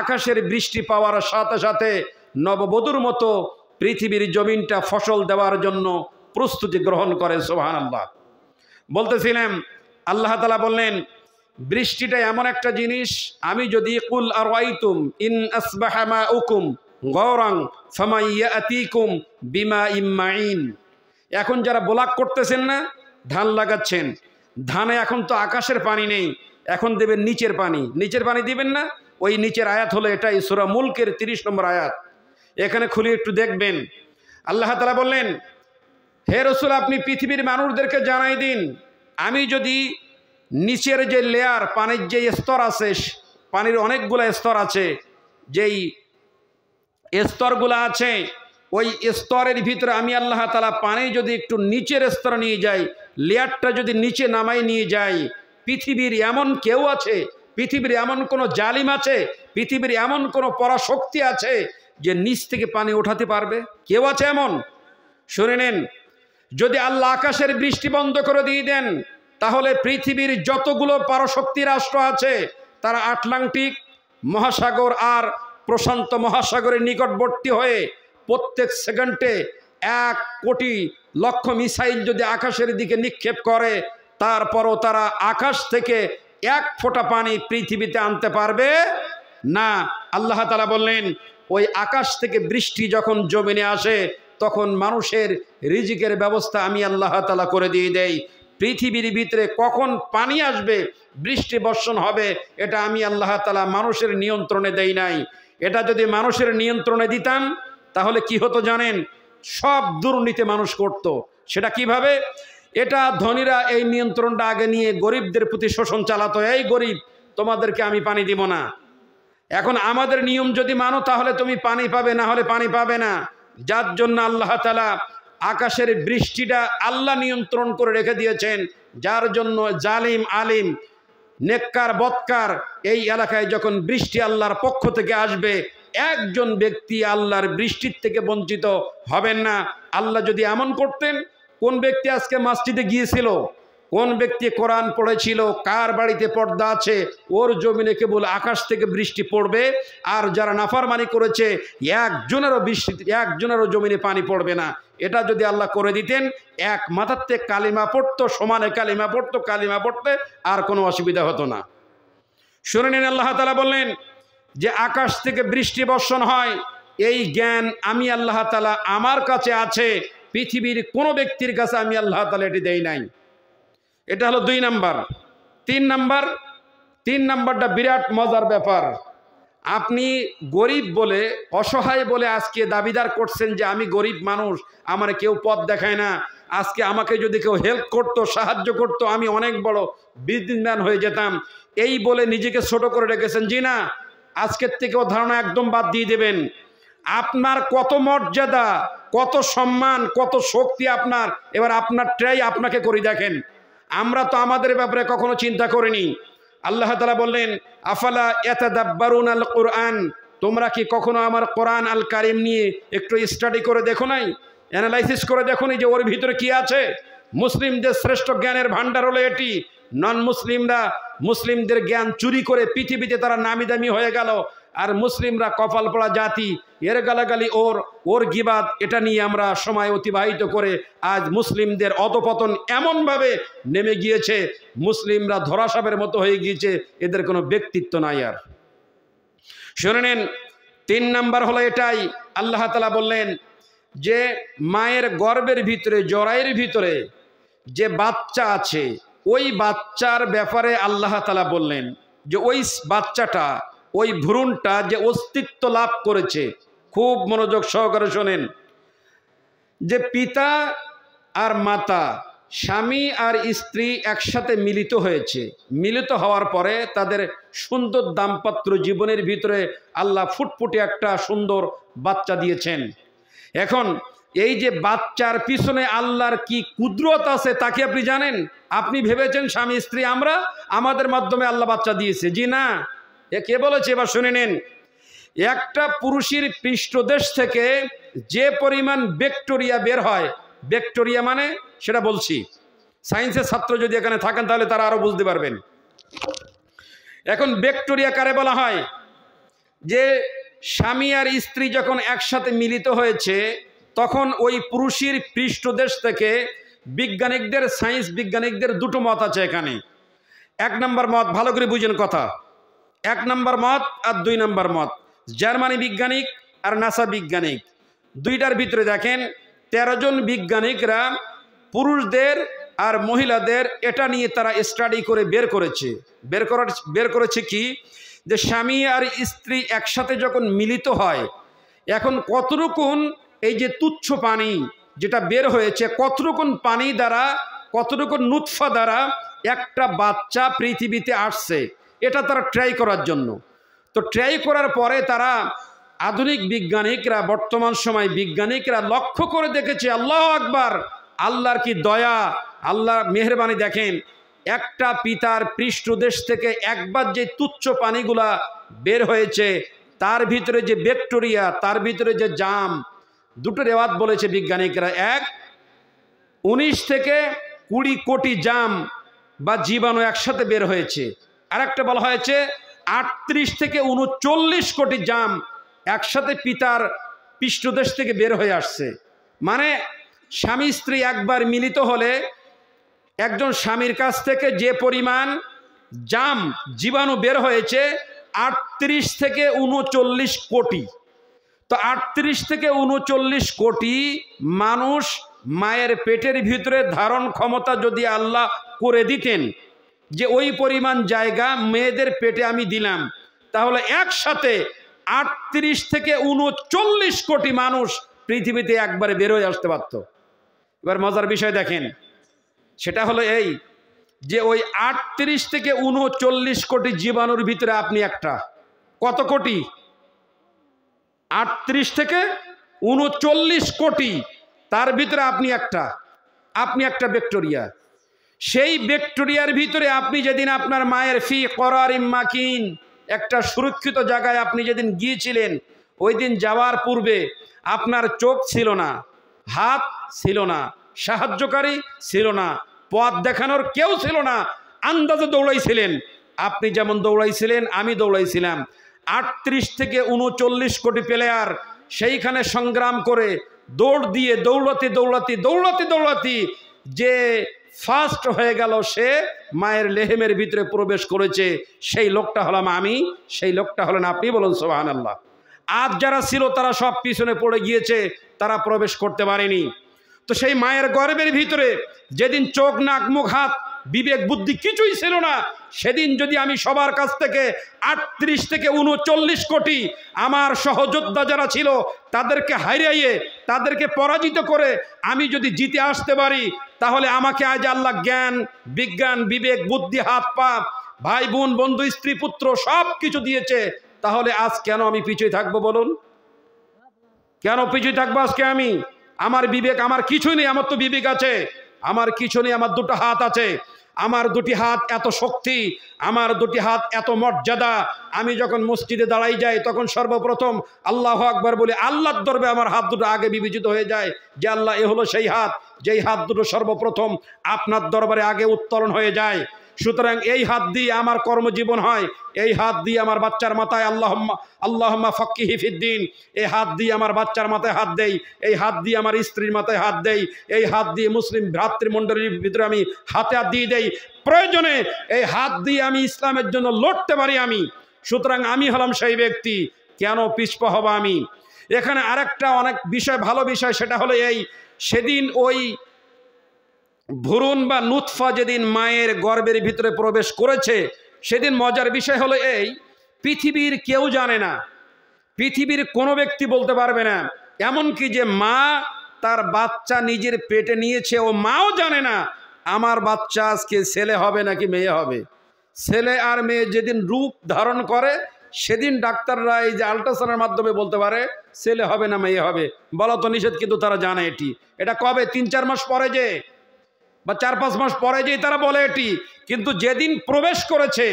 আকাশের বৃষ্টি পাওয়ার সাথে সাথে নববধূর মতো পৃথিবীর জমিনটা ফসল দেওয়ার জন্য প্রস্তুতি গ্রহণ করে। সুবহানাল্লাহ। বলতেছিলাম, আল্লাহ তাআলা বললেন বৃষ্টিটা এমন একটা জিনিস, আমি যদি কুল আরাইতুম ইন আসবাহা মাউকুম গওরাং ফামাইয়াতিকুম বিমাইম মাইন। এখন যারা ব্লক করতেছেন না, ধান লাগাচ্ছেন, ধানে এখন তো আকাশের পানি নেই, এখন দেবেন নিচের পানি। নিচের পানি দিবেন না? ওই নিচের আয়াত হলো এটাই, সূরা মুলকের 30 নম্বর আয়াত। এখানে খুলে একটু দেখবেন, আল্লাহ তাআলা বললেন, হে রাসূল, আপনি পৃথিবীর মানুষদেরকে জানাই দিন, আমি যদি নিচের যে লেয়ার, পানির যে স্তর আছে, পানির অনেকগুলো স্তর আছে, যেই স্তরগুলো আছে, ওই স্তরের ভিতরে আমি আল্লাহ তাআলা পানি যদি একটু নিচের স্তরে নিয়ে যাই, লেয়ারটা যদি নিচে নামাই নিয়ে যাই, পৃথিবীর এমন কেউ আছে, পৃথিবীর এমন কোনো জালিম আছে, পৃথিবীর এমন কোনো পরাশক্তি আছে যে নিচ থেকে পানি ওঠাতে পারবে? কেউ আছে এমন? শুনে নেন, যদি আল্লাহ আকাশের বৃষ্টি বন্ধ করে দিয়ে দেন, তাহলে পৃথিবীর যতগুলো পরাশক্তি রাষ্ট্র আছে, তারা আটলান্টিক মহাসাগর আর প্রশান্ত মহাসাগরের নিকটবর্তী হয়ে প্রত্যেক সেকেন্ডে 1 কোটি লক্ষ মিসাইল যদি আকাশের দিকে নিক্ষেপ করে, তারপরও তারা আকাশ থেকে 1 ফোঁটা পানি পৃথিবীতে আনতে পারবে না। আল্লাহ তাআলা বললেন, ওই আকাশ থেকে বৃষ্টি যখন জমিনে আসে, তখন মানুষের রিজিকের ব্যবস্থা আমি আল্লাহ তাআলা করে দিয়ে দেই। পৃথিবীর ভিতরে কখন পানি আসবে, বৃষ্টি বর্ষণ হবে, এটা আমি আল্লাহ তাআলা মানুষের নিয়ন্ত্রণে দেই নাই। এটা যদি মানুষের নিয়ন্ত্রণে দিতাম, তাহলে কি হতো জানেন? সব দুর্নীতি মানুষ করত। সেটা কিভাবে? এটা ধনীরা এই নিয়ন্ত্রণটা আগে নিয়ে গরিবদের প্রতি শোষণ চালাতো, এই গরিব, তোমাদেরকে আমি পানি দিব না। এখন আমাদের নিয়ম যদি মানো, তাহলে তুমি পানি পাবে, না হলে পানি পাবে না। যার জন্য আল্লাহ তাআলা আকাশের বৃষ্টিটা আল্লাহ নিয়ন্ত্রণ করে রেখে দিয়েছেন, যার জন্য জালিম আলিম নেককার বৎকার এই এলাকায় যখন বৃষ্টি আল্লাহর পক্ষ থেকে আসবে, একজন ব্যক্তি আল্লাহর বৃষ্টির থেকে বঞ্চিত হবেন না। আল্লাহ যদি এমন করতেন, কোন ব্যক্তি আজকে মসজিদে গিয়েছিল, কোন ব্যক্তি কোরআন পড়েছিল, কার বাড়িতে পর্দা আছে, ওর জমিনে কেবল আকাশ থেকে বৃষ্টি পড়বে, আর যারা নাফরমানি করেছে একজনেরও জমিনে পানি পড়বে না। এটা যদি আল্লাহ করে দিতেন, এক মাথার থেকে কালিমা পড়তো, সমানে কালিমা পড়তে আর কোনো অসুবিধা হতো না। শুনে নিন, আল্লাহ তাআলা বললেন যে আকাশ থেকে বৃষ্টি বর্ষণ হয়, এই জ্ঞান আমি আল্লাহ তাআলা আমার কাছে আছে, পৃথিবীর কোনো ব্যক্তির কাছে আমি আল্লাহ তাআলা এটি দেই নাই। এটা হলো 2 নাম্বার। 3 নাম্বারটা বিরাট মজার ব্যাপার। আপনি গরিব বলে, অসহায় বলে আজকে দাবিদার করছেন যে আমি গরিব মানুষ, আমার কেউ পথ দেখায় না, আজকে আমাকে যদি কেউ হেল্প করতো, সাহায্য করতো, আমি অনেক বড় বিজনেসম্যান হয়ে যেতাম, এই বলে নিজেকে ছোট করে রেখেছেন। জি না, আজকের থেকেও ধারণা একদম বাদ দিয়ে দেবেন। আপনার কত মর্যাদা, কত সম্মান, কত শক্তি আপনার, এবার আপনার ট্রাই আপনাকে করে দেখেন। আমরা তো আমাদের ব্যাপারে কখনো চিন্তা করিনি। আল্লাহ তাআলা বললেন, আফালা ইয়াতাদাব্বারুনা আল কুরআন, তোমরা কি কখনো আমার কোরআন আল কারিম নিয়ে একটু স্টাডি করে দেখো নাই, অ্যানালাইসিস করে দেখো নি যে ওর ভিতরে কি আছে? মুসলিমদের শ্রেষ্ঠ জ্ঞানের ভান্ডার হলো এটি। নন মুসলিমরা মুসলিমদের জ্ঞান চুরি করে পৃথিবীতে তারা নামি দামি হয়ে গেল, আর মুসলিমরা কপাল পড়া জাতি, এর গালাগালি, ওর গিবাদ, এটা নিয়ে আমরা সময় অতিবাহিত করে আজ মুসলিমদের অধপতন এমনভাবে নেমে গিয়েছে, মুসলিমরা ধরাসাপের মতো হয়ে গিয়েছে, এদের কোনো ব্যক্তিত্ব নাই আর। শুনে নেন, 3 নাম্বার হলো এটাই। আল্লাহ তাআলা বললেন যে মায়ের গর্ভের ভিতরে, জরায়ের ভিতরে যে বাচ্চা আছে, ওই বাচ্চার ব্যাপারে আল্লাহ তাআলা বললেন যে ওই বাচ্চাটা, ওই ভ্রূণটা যে অস্তিত্ব লাভ করেছে, খুব মনোযোগ সহকারে শোনেন, যে পিতা আর মাতা, স্বামী আর স্ত্রী একসাথে মিলিত হয়েছে, মিলিত হওয়ার পরে তাদের সুন্দর দাম্পত্য জীবনের ভিতরে আল্লাহ ফুটফুটে একটা সুন্দর বাচ্চা দিয়েছেন। এখন এই যে বাচ্চার পিছনে আল্লাহর কি কুদরত আছে তা কি আপনি জানেন? আপনি ভেবেছেন স্বামী স্ত্রী আমরা, আমাদের মাধ্যমে আল্লাহ বাচ্চা দিয়েছে? জি না। এ কে বলেছে? এবার শুনে নেন, একটা পুরুষের পৃষ্ঠদেশ থেকে যে পরিমাণ ব্যাকটেরিয়া বের হয়, ব্যাকটেরিয়া মানে সেটা বলছি, সায়েন্সের ছাত্র যদি এখানে থাকেন তাহলে তারা আরো বুঝতে পারবেন। এখন ব্যাকটেরিয়া কারে বলা হয়? যে স্বামী আর স্ত্রী যখন একসাথে মিলিত হয়েছে, তখন ওই পুরুষের পৃষ্ঠদেশ থেকে বিজ্ঞানিকদের, সায়েন্স বিজ্ঞানিকদের 2টো মত আছে এখানে। 1 নম্বর মত, ভালো করে বুঝেন কথা, 1 নম্বর মত আর 2 নম্বর মত। জার্মানি বিজ্ঞানিক আর নাসা বিজ্ঞানিক, 2টার ভিতরে দেখেন 13 জন বিজ্ঞানিকরা পুরুষদের আর মহিলাদের এটা নিয়ে তারা স্টাডি করে বের করেছে কি, যে স্বামী আর স্ত্রী একসাথে যখন মিলিত হয়, এখন কতটুকুন এই যে তুচ্ছ পানি যেটা বের হয়েছে, কতটুকুন পানি দ্বারা, কতটুকুন নুতফা দ্বারা একটা বাচ্চা পৃথিবীতে আসছে, এটা তারা ট্রাই করার জন্য। তো ট্রাই করার পরে তারা, আধুনিক বিজ্ঞানিকরা, বর্তমান সময় বিজ্ঞানিকরা লক্ষ্য করে দেখেছে, আল্লাহু আকবার, আল্লাহর কি দয়া, আল্লাহর মেহেরবানি দেখেন, একটা পিতার পৃষ্ঠদেশ থেকে একবার যে তুচ্ছ পানিগুলা বের হয়েছে, তার ভিতরে যে ব্যাকটেরিয়া, তার ভিতরে যে জাম, 2টো রেওয়াত বলেছে বিজ্ঞানিকরা, 19 থেকে 20 কোটি জাম বা জীবাণু একসাথে বের হয়েছে, আর একটা বলা হয়েছে 38 থেকে 39 কোটি জাম একসাথে পিতার পৃষ্ঠদেশ থেকে বের হয়ে আসছে। মানে স্বামী স্ত্রী একবার মিলিত হলে একজন স্বামীর কাছ থেকে যে পরিমাণ জাম, জীবাণু বের হয়েছে 38 থেকে 39 কোটি। তো 38 থেকে 39 কোটি মানুষ মায়ের পেটের ভিতরে ধারণ ক্ষমতা যদি আল্লাহ করে দিতেন, যে ওই পরিমাণ জায়গা মেয়েদের পেটে আমি দিলাম, তাহলে একসাথে 38 থেকে 39 কোটি মানুষ পৃথিবীতে একবারে বের হয়ে আসতে পারত। এবার মজার বিষয় দেখেন, সেটা হলো এই যে ওই 38 থেকে 39 কোটি জীবাণুর ভিতরে আপনি একটা, কত কোটি? 38 থেকে 39 কোটি তার ভিতরে আপনি একটা ব্যাকটেরিয়া। সেই ব্যাকটেরিয়ার ভিতরে আপনি যেদিন আপনার মায়ের ফি করারিম মাকিন, একটা সুরক্ষিত জায়গায় আপনি যেদিন গিয়েছিলেন, ওই দিন যাওয়ার পূর্বে আপনার চোখ ছিল না, হাত ছিল না, সাহায্যকারী ছিল না, পথ দেখানোর কেউ ছিল না, আন্দাজে দৌড়াইছিলেন। আপনি যেমন দৌড়াইছিলেন আমি দৌড়াইছিলাম। 38 থেকে 39 কোটি প্লেয়ার সেইখানে সংগ্রাম করে দৌড় দিয়ে দৌড়াতে যে ফার্স্ট হয়ে গেল, সে মায়ের লেহেমের ভিতরে প্রবেশ করেছে। সেই লোকটা হলাম আমি, সেই লোকটা হলেন আপনি। বলুন সুবহানাল্লাহ। আজ যারা ছিল তারা সব পিছনে পড়ে গিয়েছে, তারা প্রবেশ করতে পারেনি। তো সেই মায়ের গর্ভের ভিতরে যেদিন চোখ, নাক, মুখ, হাত, বিবেক, বুদ্ধি কিছুই ছিল না, সেদিন যদি আমি সবার কাছ থেকে 38 থেকে 39 কোটি আমার সহযোদ্ধা যারা ছিল তাদেরকে হারিয়ে, তাদেরকে পরাজিত করে আমি যদি জিতে আসতে পারি, তাহলে আমাকে আজ আল্লাহ জ্ঞান, বিজ্ঞান, বিবেক, বুদ্ধি, হাত, পা, ভাই বোন, বন্ধু, স্ত্রী, পুত্র সব কিছু দিয়েছে। তাহলে আজ কেন আমি পিছিয়ে থাকবো বলুন? কেন পিছিয়ে থাকবো আজকে আমি? আমার বিবেক, আমার কিছু নেই, আমার তো বিবেক আছে। আমার কিছু নেই, আমার দুটো হাত আছে, আমার দুটি হাত এত শক্তি, আমার দুটি হাত এত মর্যাদা। আমি যখন মসজিদে দাঁড়াই যাই তখন সর্বপ্রথম আল্লাহু আকবার বলে আল্লাহর দরবারে আমার হাত দুটো আগে বিবেচিত হয়ে যায় যে আল্লাহ, এ হলো সেই হাত, যেই হাত দুটো সর্বপ্রথম আপনার দরবারে আগে উত্তোলন হয়ে যায়। সুতরাং এই হাত দিয়ে আমার কর্মজীবন হয়, এই হাত দিয়ে আমার বাচ্চার মাথায় আল্লাহুম্মা ফাক্কিহি ফিদ্দিন, এই হাত দিয়ে আমার বাচ্চার মাথায় হাত দেই, এই হাত দিয়ে আমার স্ত্রীর মাথায় হাত দেই, এই হাত দিয়ে মুসলিম ভ্রাতৃমণ্ডলীর ভিতরে আমি হাতে হাত দিয়ে দেই। প্রয়োজনে এই হাত দিয়ে আমি ইসলামের জন্য লড়তে পারি আমি। সুতরাং আমি হলাম সেই ব্যক্তি, কেন পিছপা হব আমি? এখানে আরেকটা অনেক বিষয়, ভালো বিষয়, সেটা হলো এই, সেদিন ওই ভ্রূণ বা নুতফা যেদিন মায়ের গর্ভের ভিতরে প্রবেশ করেছে, সেদিন মজার বিষয় হলো এই, পৃথিবীর কেউ জানে না, পৃথিবীর কোনো ব্যক্তি বলতে পারবে না, এমনকি যে মা তার বাচ্চা নিজের পেটে নিয়েছে ও মাও জানে না আমার বাচ্চা আজকে ছেলে হবে নাকি মেয়ে হবে। ছেলে আর মেয়ে যেদিন রূপ ধারণ করে সেদিন ডাক্তাররা এই যে আল্ট্রাসাউন্ডের মাধ্যমে বলতে পারে ছেলে হবে না মেয়ে হবে। বলা তো নিষেধ, কিন্তু তারা জানে এটা কবে, 3-4 মাস পরে যে, বা 4-5 মাস পরে যেই তারা বলে এটি। কিন্তু যেদিন প্রবেশ করেছে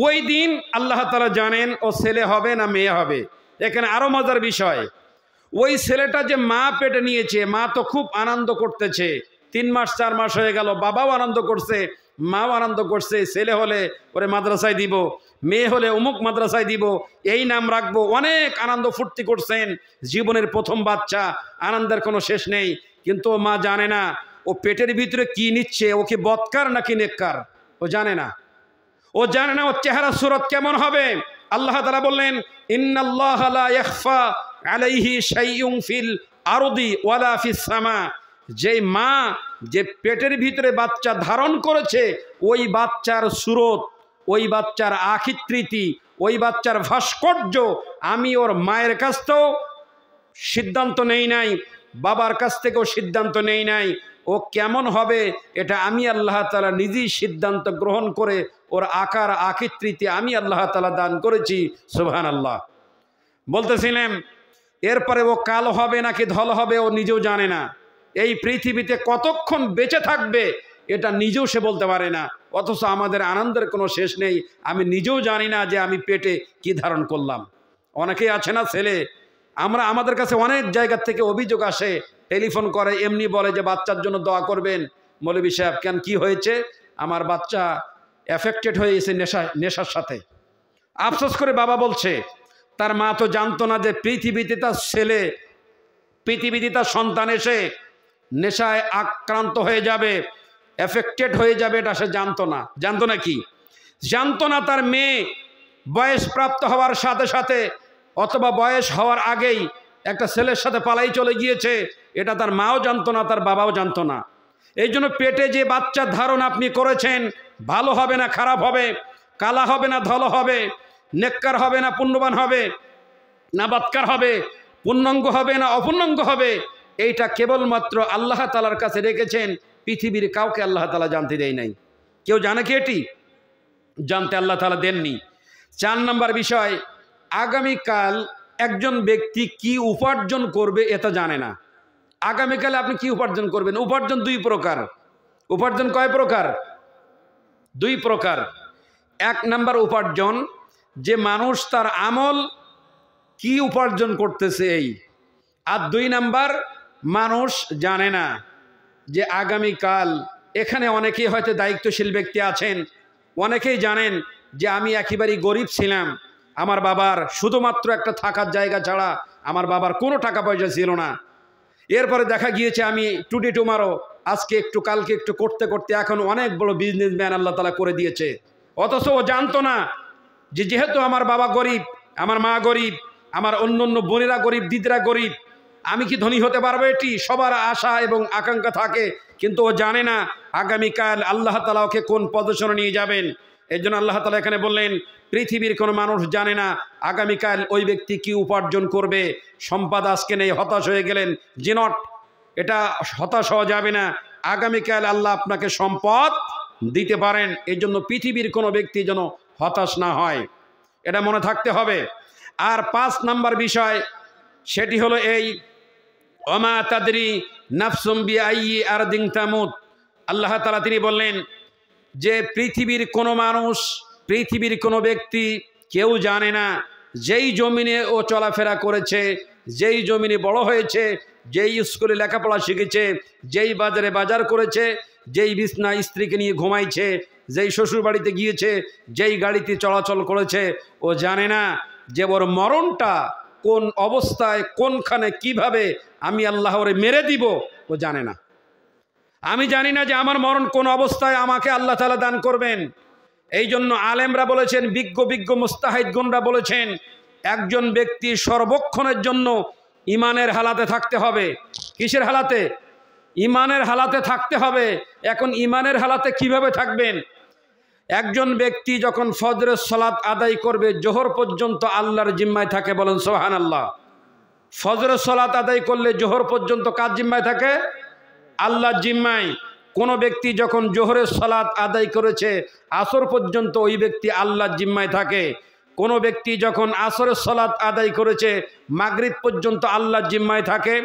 ওই দিন আল্লাহ তাআলা জানেন ও ছেলে হবে না মেয়ে হবে। এখানে আরো মজার বিষয়, ওই ছেলেটা যে মা পেটে নিয়েছে, মা তো খুব আনন্দ করতেছে, 3 মাস 4 মাস হয়ে গেল, বাবাও আনন্দ করছে, মাও আনন্দ করছে। ছেলে হলে ওরে মাদ্রাসায় দিব, মেয়ে হলে অমুক মাদ্রাসায় দিব, এই নাম রাখবো, অনেক আনন্দ ফুর্তি করছেন। জীবনের প্রথম বাচ্চা, আনন্দের কোনো শেষ নেই। কিন্তু মা জানে না ও পেটের ভিতরে কি নিচ্ছে, ও কি বদকার নাকি নেককার, ও জানে না। ও জানে না ওর চেহারা সুরত কেমন হবে। আল্লাহ তাআলা বললেন, ইন্নাল্লাহা লা ইয়াখফা আলাইহি শাইউন ফিল আরদি ওয়ালা ফিস সামা। যে মা যে পেটের ভিতরে বাচ্চা ধারণ করেছে, ওই বাচ্চার সুরত, ওই বাচ্চার আকৃতি, ওই বাচ্চার ভাস্কর্য আমি ওর মায়ের কাছ থেকেও সিদ্ধান্ত নেই নাই, বাবার কাছ থেকেও সিদ্ধান্ত নেই নাই। ও কেমন হবে এটা আমি আল্লাহ তাআলা নিজেই সিদ্ধান্ত গ্রহণ করে ওর আকার আকৃতি আমি আল্লাহ তাআলা দান করেছি। সুবহানাল্লাহ। বলতেছিলেন এরপরে ও কালো হবে নাকি ধল হবে ও নিজেও জানে না। এই পৃথিবীতে কতক্ষণ বেঁচে থাকবে এটা নিজেও সে বলতে পারে না। অথচ আমাদের আনন্দের কোনো শেষ নেই, আমি নিজেও জানি না যে আমি পেটে কি ধারণ করলাম। অনেকেই আছে না ছেলে, আমাদের কাছে অনেক জায়গা থেকে অভিযোগ আসে, টেলিফোন করে, এমনি বলে যে বাচ্চার জন্য দোয়া করবেন। মৌলভী সাহেব, কেন কি হয়েছে? আমার বাচ্চা এফেক্টেড হয়ে গেছে নেশার সাথে। আফসোস করে বাবা বলছে তার মা তো জানতো না যে পৃথিবীতে তার ছেলে, পৃথিবীতে তার সন্তান এসে নেশায় আক্রান্ত হয়ে যাবে, এফেক্টেড হয়ে যাবে, এটা সে জানতো না। জানতো না কি? জানতো না তার মেয়ে বয়স প্রাপ্ত হওয়ার সাথে সাথে অথবা বয়স হওয়ার আগেই একটা ছেলের সাথে পালাই চলে গিয়েছে, এটা তার মাও জানতো না, তার বাবাও জানতো না। এই জন্য পেটে যে বাচ্চার ধারণ আপনি করেছেন, ভালো হবে না খারাপ হবে, কালা হবে না ধল হবে, নেককার হবে না পুণ্যবান হবে, না বাতকার হবে, পূর্ণাঙ্গ হবে না অপূর্ণাঙ্গ হবে, এইটা কেবলমাত্র আল্লাহ তাআলার কাছে রেখেছেন। পৃথিবীর কাউকে আল্লাহ তাআলা জানতে দেয় নাই। কেউ জানে কি এটি? জানতে আল্লাহ তাআলা দেননি। 4 নম্বর বিষয়, আগামীকাল একজন ব্যক্তি কি উপার্জন করবে এটা জানে না। আগামীকালে আপনি কি উপার্জন করবেন? উপার্জন দুই প্রকার। উপার্জন কয় প্রকার? দুই প্রকার। এক নাম্বার উপার্জন, যে মানুষ তার আমল কি উপার্জন করতেছে এই। আর দুই নাম্বার, মানুষ জানে না যে আগামীকাল, এখানে অনেকেই হয়তো দায়িত্বশীল ব্যক্তি আছেন, অনেকেই জানেন যে আমি একেবারেই গরিব ছিলাম, আমার বাবার শুধুমাত্র একটা থাকার জায়গা ছাড়া আমার বাবার কোনো টাকা পয়সা ছিল না। এরপরে দেখা গিয়েছে আমি টুডে টুমারো, আজকে একটু কালকে একটু করতে করতে এখন অনেক বড় বিজনেসম্যান আল্লাহ তাআলা করে দিয়েছে। অথচ ও জানতো না যে যেহেতু আমার বাবা গরিব, আমার মা গরিব, আমার অন্য অন্য বোনেরা গরিব, দিদিরা গরিব, আমি কি ধনী হতে পারবো? এটি সবার আশা এবং আকাঙ্ক্ষা থাকে, কিন্তু ও জানে না আগামীকাল আল্লাহ তাআলা ওকে কোন পজিশনে নিয়ে যাবেন। এই জন্য আল্লাহ তাআলা এখানে বললেন, পৃথিবীর কোনো মানুষ জানে না আগামীকাল ওই ব্যক্তি কি উপার্জন করবে। সম্পদ আজকে নেই, হতাশ হয়ে গেলেন, জিনট, এটা হতাশ হওয়া যাবে না। আগামীকাল আল্লাহ আপনাকে সম্পদ দিতে পারেন। এই জন্য পৃথিবীর কোনো ব্যক্তি যেন হতাশ না হয়, এটা মনে থাকতে হবে। আর 5 নাম্বার বিষয়, সেটি হলো এই, ওমা তাদরি নাফসুম বিআইয়ি আরদিন তামুত। আল্লাহ তাআলা তিনি বললেন যে পৃথিবীর কোনো মানুষ, পৃথিবীর কোনো ব্যক্তি কেউ জানে না যেই জমিনে ও চলাফেরা করেছে, যেই জমিনে বড় হয়েছে, যেই স্কুলে লেখাপড়া শিখেছে, যেই বাজারে বাজার করেছে, যেই বিছনা স্ত্রীকে নিয়ে ঘুমাইছে, যেই শ্বশুর বাড়িতে গিয়েছে, যেই গাড়িতে চলাচল করেছে, ও জানে না যে ওর মরণটা কোন অবস্থায়, কোনখানে, কিভাবে আমি আল্লাহ ওরে মেরে দিব, ও জানে না। আমি জানি না যে আমার মরণ কোন অবস্থায় আমাকে আল্লাহ তাআলা দান করবেন। এই জন্য আলেমরা বলেছেন, বিজ্ঞ মুস্তাহিদগণরা বলেছেন, একজন ব্যক্তি সর্বক্ষণের জন্য ইমানের হালাতে থাকতে হবে। কিসের হালাতে? ইমানের হালাতে থাকতে হবে। এখন ইমানের হালাতে কিভাবে থাকবেন? একজন ব্যক্তি যখন ফজরের সালাত আদায় করবে, জোহর পর্যন্ত আল্লাহর জিম্মায় থাকে, বলেন সুবহানাল্লাহ। ফজরের সালাত আদায় করলে জোহর পর্যন্ত কার জিম্মায় থাকে? আল্লাহর জিম্মায়। কোনো ব্যক্তি যখন জোহরের সালাত আদায় করেছে, আসর পর্যন্ত ওই ব্যক্তি আল্লাহর জিম্মায় থাকে। কোনো ব্যক্তি যখন আসরের সালাত আদায় করেছে, মাগরিব পর্যন্ত আল্লাহর জিম্মায় থাকে।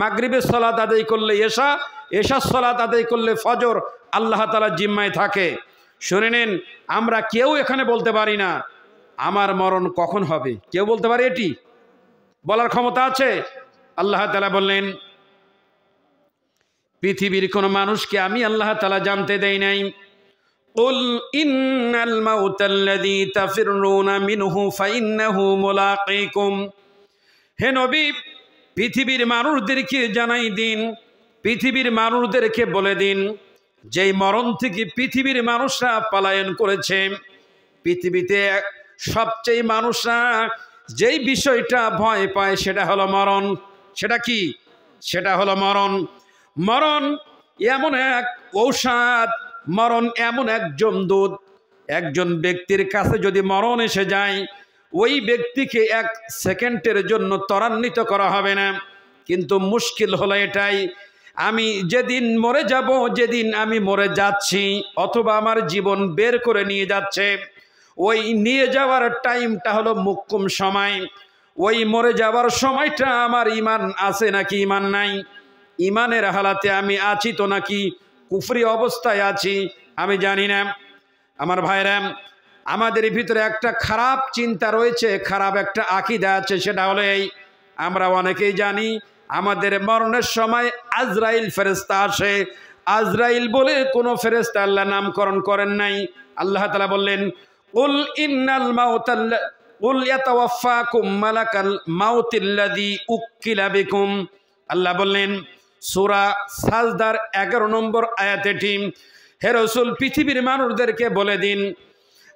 মাগরিবের সালাত আদায় করলে এশার সালাত আদায় করলে ফজর, আল্লাহ তাআলার জিম্মায় থাকে। শুনে নেন, আমরা কেউ এখানে বলতে পারি না আমার মরণ কখন হবে। কেউ বলতে পারে এটি? বলার ক্ষমতা আছে? আল্লাহ তাআলা বললেন, পৃথিবীর কোন মানুষকে আমি আল্লাহ তাআলা জানতে দেই নাই। কুল ইন্নাল মাউতাল্লাযী তাফিরুনা মিনহু ফাইন্নাহু মুলাকীকুম। হে নবী, পৃথিবীর মানুষদেরকে জানাই দিন, পৃথিবীর মানুষদেরকে বলে দিন, যেই মরণ থেকে পৃথিবীর মানুষরা পলায়ন করেছে, পৃথিবীতে সবচেয়ে মানুষরা যেই বিষয়টা ভয় পায় সেটা হলো মরণ। সেটা কি? সেটা হলো মরণ। মরণ এমন এক ঔষধ, মরণ এমন এক জমদূত, একজন ব্যক্তির কাছে যদি মরণ এসে যায়, ওই ব্যক্তিকে 1 সেকেন্ডের জন্য ত্বরান্বিত করা হবে না। কিন্তু মুশকিল হলো এটাই, আমি যেদিন মরে যাব, যেদিন আমি মরে যাচ্ছি, অথবা আমার জীবন বের করে নিয়ে যাচ্ছে, ওই নিয়ে যাওয়ার টাইমটা হলো মুক্কুম সময়। ওই মরে যাওয়ার সময়টা আমার ইমান আছে নাকি ইমান নাই, ইমানের হালাতে আমি আছি তো নাকি কুফরি অবস্থায় আছি, আমি জানি না। আমার ভাইরা, আমাদের ভিতরে একটা খারাপ চিন্তা রয়েছে, খারাপ একটা আকীদা আছে। সেটা হলো এই, আমরা অনেকেই জানি আমাদের মরণের সময় আজরাইল ফেরেশতা আসে। আজরাইল বলে কোনো ফেরেশতা আল্লাহ নামকরণ করেন নাই। আল্লাহ তাআলা বললেন, কুল ইন্নাল মাউতাল্লাযী কুল ইয়াতাওয়াফাকুম মালাকাল মাউতিল্লাযী উক্কিলা বিকুম। আল্লাহ বললেন সূরা সাজদার 11 নম্বর আয়াতে, হে রাসূল, পৃথিবীর মানুষদেরকে বলে দিন,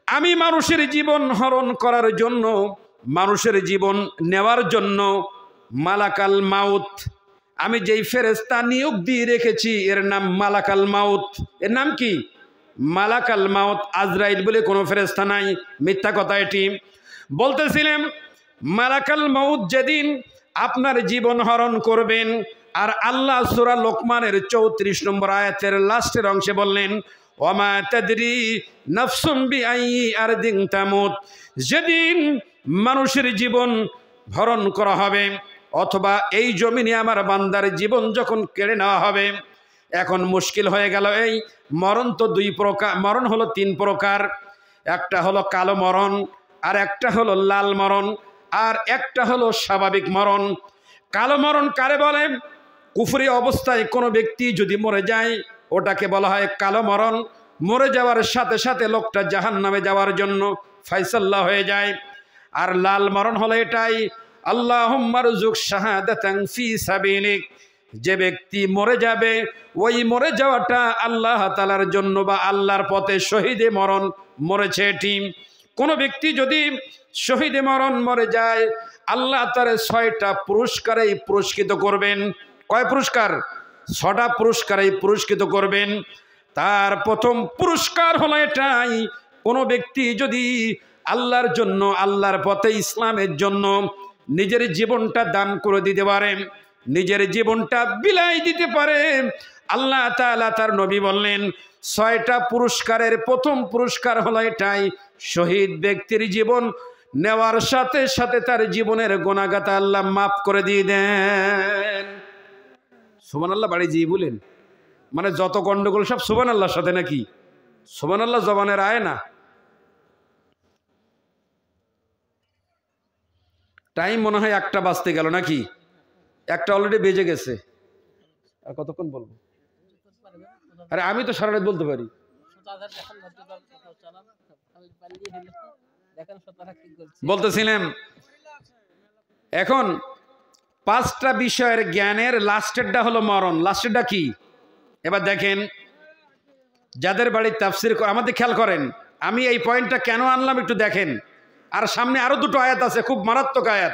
আমি মানুষের জীবন হরণ করার জন্য, মানুষের জীবন নেওয়ার জন্য মালাকাল মাউত, আমি যেই ফেরেশতা নিয়োগ দিয়ে রেখেছি এর নাম মালাকাল মাউত। এর নাম কি? মালাকাল মাউত। আজরাইল বলে কোনো ফেরেশতা নাই, মিথ্যা কথা এটি। বলতেছিলাম মালাকাল মাউত যেদিন আপনার জীবন হরণ করবেন, আর আল্লাহ সূরা লোকমানের 34 নম্বর আয়াতের লাস্টের অংশে বললেন, ওমা তাদরি নাফসুম বিআইয়ি আরদিন তামুত। যেদিন মানুষের জীবন হরণ করা হবে, অথবা এই জমিনে আমার বান্দার জীবন যখন কেড়ে নেওয়া হবে। এখন মুশকিল হয়ে গেল, এই মরণ তো দুই প্রকার, মরণ হলো তিন প্রকার। একটা হলো কালো মরণ, আর একটা হলো লাল মরণ, আর একটা হলো স্বাভাবিক মরণ। কালো মরণ কারে বলে? কুফরি অবস্থায় কোনো ব্যক্তি যদি মরে যায় ওটাকে বলা হয় কালো মরণ। মরে যাওয়ার সাথে সাথে লোকটা জাহান্নামে যাওয়ার জন্য ফায়সাল্লা হয়ে যায়। আর লাল মরণ হলো এটাই, আল্লাহুম্মা রযুক শাহাদাতান ফি সাবিলিক, যে ব্যক্তি মরে যাবে ওই মরে যাওয়াটা আল্লাহ তাআলার জন্য বা আল্লাহর পথে শহীদে মরণ মরেছে এটি। কোনো ব্যক্তি যদি শহীদে মরণ মরে যায় আল্লাহ তার 6টা পুরস্কারেই পুরস্কৃত করবেন। কয় পুরস্কার? 6টা পুরস্কারেই পুরস্কৃত করবেন। তার প্রথম পুরস্কার হলো এটাই, কোনো ব্যক্তি যদি আল্লাহর জন্য, আল্লাহর পথে, ইসলামের জন্য নিজের জীবনটা দান করে দিতে পারে, নিজের জীবনটা বিলাই দিতে পারে, আল্লাহ তাআলা তার নবী বললেন 6টা পুরস্কারের প্রথম পুরস্কার হলো এটাই, শহীদ ব্যক্তির জীবন নেওয়ার সাথে সাথে তার জীবনের গুনাহগাতা আল্লাহ মাফ করে দিয়ে দেন। সুবহানাল্লাহ বাড়ি জি বলেন, মানে যত গন্ডগোল সব সুবহানাল্লাহর সাথে নাকি? সুবহানাল্লাহ জবানের আয় না। টাইম মনে হয় 1টা বাজতে গেল নাকি? 1টা অলরেডি বেজে গেছে। আর কতক্ষণ বলবো? আরে আমি তো সারা রাত বলতে পারি। বলতেছিলাম এখন 5টা বিষয়ের জ্ঞানের লাস্টেরটা হলো মরণ। লাস্টেরটা কি? এবার দেখেন, যাদের বাড়ির তাফসীর আমাদের খেয়াল করেন, আমি এই পয়েন্টটা কেন আনলাম একটু দেখেন। আর সামনে আরো 2টো আয়াত আছে, খুব মারাত্মক আয়াত,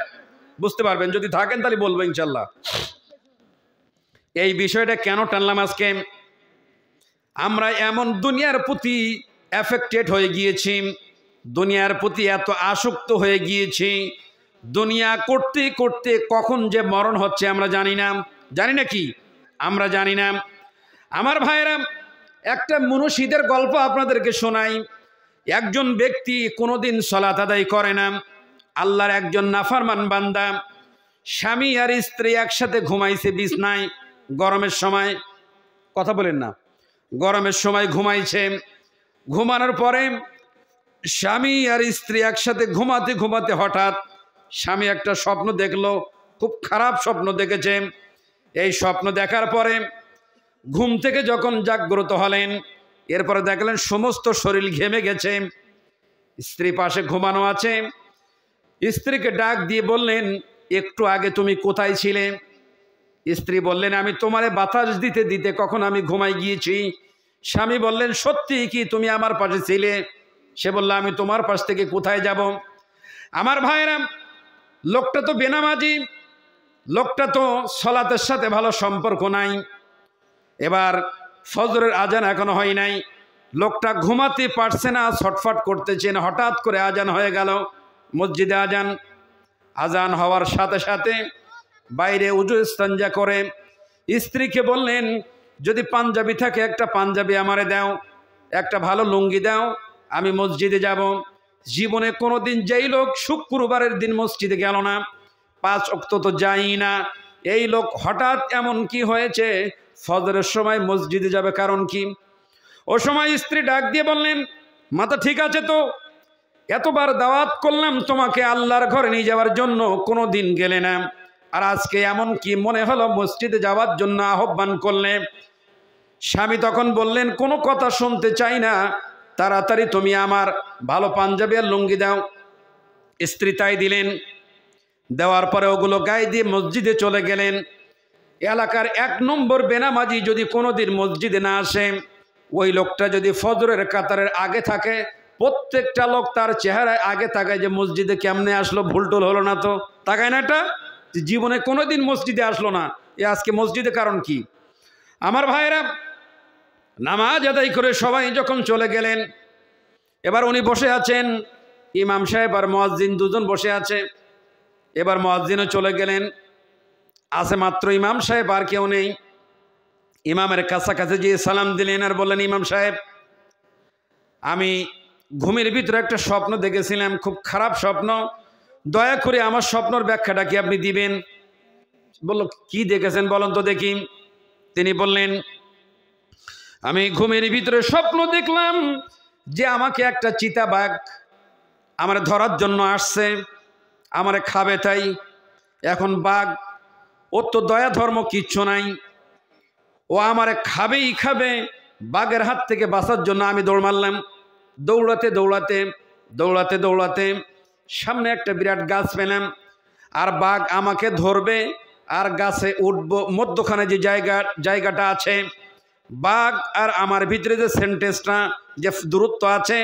বুঝতে পারবেন। যদি থাকেন তাহলে বলবো ইনশাল্লাহ। এই বিষয়টা কেন টানলাম আজকে? আমরা এমন দুনিয়ার প্রতি এফেক্টেড হয়ে গিয়েছি, দুনিয়ার প্রতি এত আসক্ত হয়ে গিয়েছি, দুনিয়া করতে করতে কখন যে মরণ হচ্ছে আমরা জানি না। জানি না কি? আমরা জানি না। আমার ভাইরা, একটা মুনশিদের গল্প আপনাদেরকে শোনাই। একজন ব্যক্তি কোনোদিন সালাত আদায় করে না, আল্লাহর একজন নাফরমান বান্দা। স্বামী আর স্ত্রী একসাথে ঘুমাইছে বিছনায়, গরমের সময়। কথা বলেন না, গরমের সময় ঘুমাইছে। ঘুমানোর পরে স্বামী আর স্ত্রী একসাথে ঘুমাতে ঘুমাতে হঠাৎ স্বামী একটা স্বপ্ন দেখলো, খুব খারাপ স্বপ্ন দেখেছে। এই স্বপ্ন দেখার পরে ঘুম থেকে যখন জাগ্রত হলেন, এরপরে দেখলেন সমস্ত শরীর ঘেমে গেছে, স্ত্রী পাশে ঘুমানো আছে। স্ত্রীকে ডাক দিয়ে বললেন, একটু আগে তুমি কোথায় ছিলে? স্ত্রী বললেন, আমি তোমারে বাতাস দিতে দিতে কখন আমি ঘুমাই গিয়েছি। স্বামী বললেন, সত্যি কি তুমি আমার পাশে ছিলে? সে বলল, আমি তোমার পাশ থেকে কোথায় যাব? আমার ভাইরা, লোকটা তো বেনামাজি, লোকটা তো সালাতের সাথে ভালো সম্পর্ক নাই। এবার ফজরের আজান এখনো হয় নাই, লোকটা ঘুমাতে পারছে না, ছটফট করতেছেন। হঠাৎ করে আজান হয়ে গেল, মসজিদে আজান। আজান হওয়ার সাথে সাথে বাইরে উজু ইস্তেঞ্জা করে স্ত্রীকে বললেন, যদি পাঞ্জাবি থাকে একটা পাঞ্জাবি আমারে দাও, একটা ভালো লুঙ্গি দাও, আমি মসজিদে যাব। জীবনে কোনোদিন যেই লোক শুক্রবারের দিন মসজিদে গেল না, 5 ওয়াক্ত তো যাই না, এই লোক হঠাৎ এমন কি হয়েছে ফজরের সময় মসজিদে যাবে, কারণ কি? ও সময় স্ত্রী ডাক দিয়ে বললেন, মাথা ঠিক আছে তো? এতবার দাওয়াত করলাম তোমাকে আল্লাহর ঘরে নিয়ে যাওয়ার জন্য, কোনো দিন গেলে না, আর আজকে এমন কি মনে হলো মসজিদে যাওয়ার জন্য আহ্বান করলে? স্বামী তখন বললেন, কোনো কথা শুনতে চাই না, তাড়াতাড়ি তুমি আমার ভালো পাঞ্জাবি আর লুঙ্গি দাও। স্ত্রী তাই দিলেন। দেওয়ার পরে ওগুলো গায়ে দিয়ে মসজিদে চলে গেলেন। এলাকার 1 নম্বর বেনামাজি যদি কোনোদিন মসজিদে না আসে, ওই লোকটা যদি ফজরের কাতারের আগে থাকে, প্রত্যেকটা লোক তার চেহারায় আগে তাকায় যে মসজিদে কেমনে আসলো, ভুলটুল হলো না তো? তাকায় না? এটা জীবনে কোনোদিন মসজিদে আসলো না, এ আজকে মসজিদে কারণ কি? আমার ভাইরা, নামাজ আদায় করে সবাই যখন চলে গেলেন, এবার উনি বসে আছেন, ইমাম সাহেব আর মুয়াজ্জিন দুজন বসে আছে। এবার মুয়াজ্জিনও চলে গেলেন, আছে মাত্র ইমাম সাহেব, আর কেউ নেই। ইমামের কাছাকাছি গিয়ে সালাম দিলেন আর বললেন, ইমাম সাহেব, আমি ঘুমের ভিতরে একটা স্বপ্ন দেখেছিলাম, খুব খারাপ স্বপ্ন, দয়া করে আমার স্বপ্নের ব্যাখ্যাটা কি আপনি দিবেন? বলল, কি দেখেছেন বলেন তো দেখি। তিনি বললেন, আমি ঘুমের ভিতরে স্বপ্ন দেখলাম যে আমাকে একটা চিতাবাঘ আমার ধরার জন্য আসছে, আমারে খাবে। তাই এখন বাঘ, ওর তো দয়া ধর্ম কিচ্ছু নাই, ও আমারে খাবেই খাবে। বাঘের হাত থেকে বাঁচার জন্য আমি দৌড় মারলাম। দৌড়াতে দৌড়াতে দৌড়াতে দৌড়াতে সামনে একটা বিরাট গাছ পেলাম, আর বাঘ আমাকে ধরবে আর গাছে উঠবো। মধ্যখানে যে জায়গাটা আছে, বাঘ আর আমার ভিতরে যে সেন্টেন্সটা, যে দূরত্ব আছে,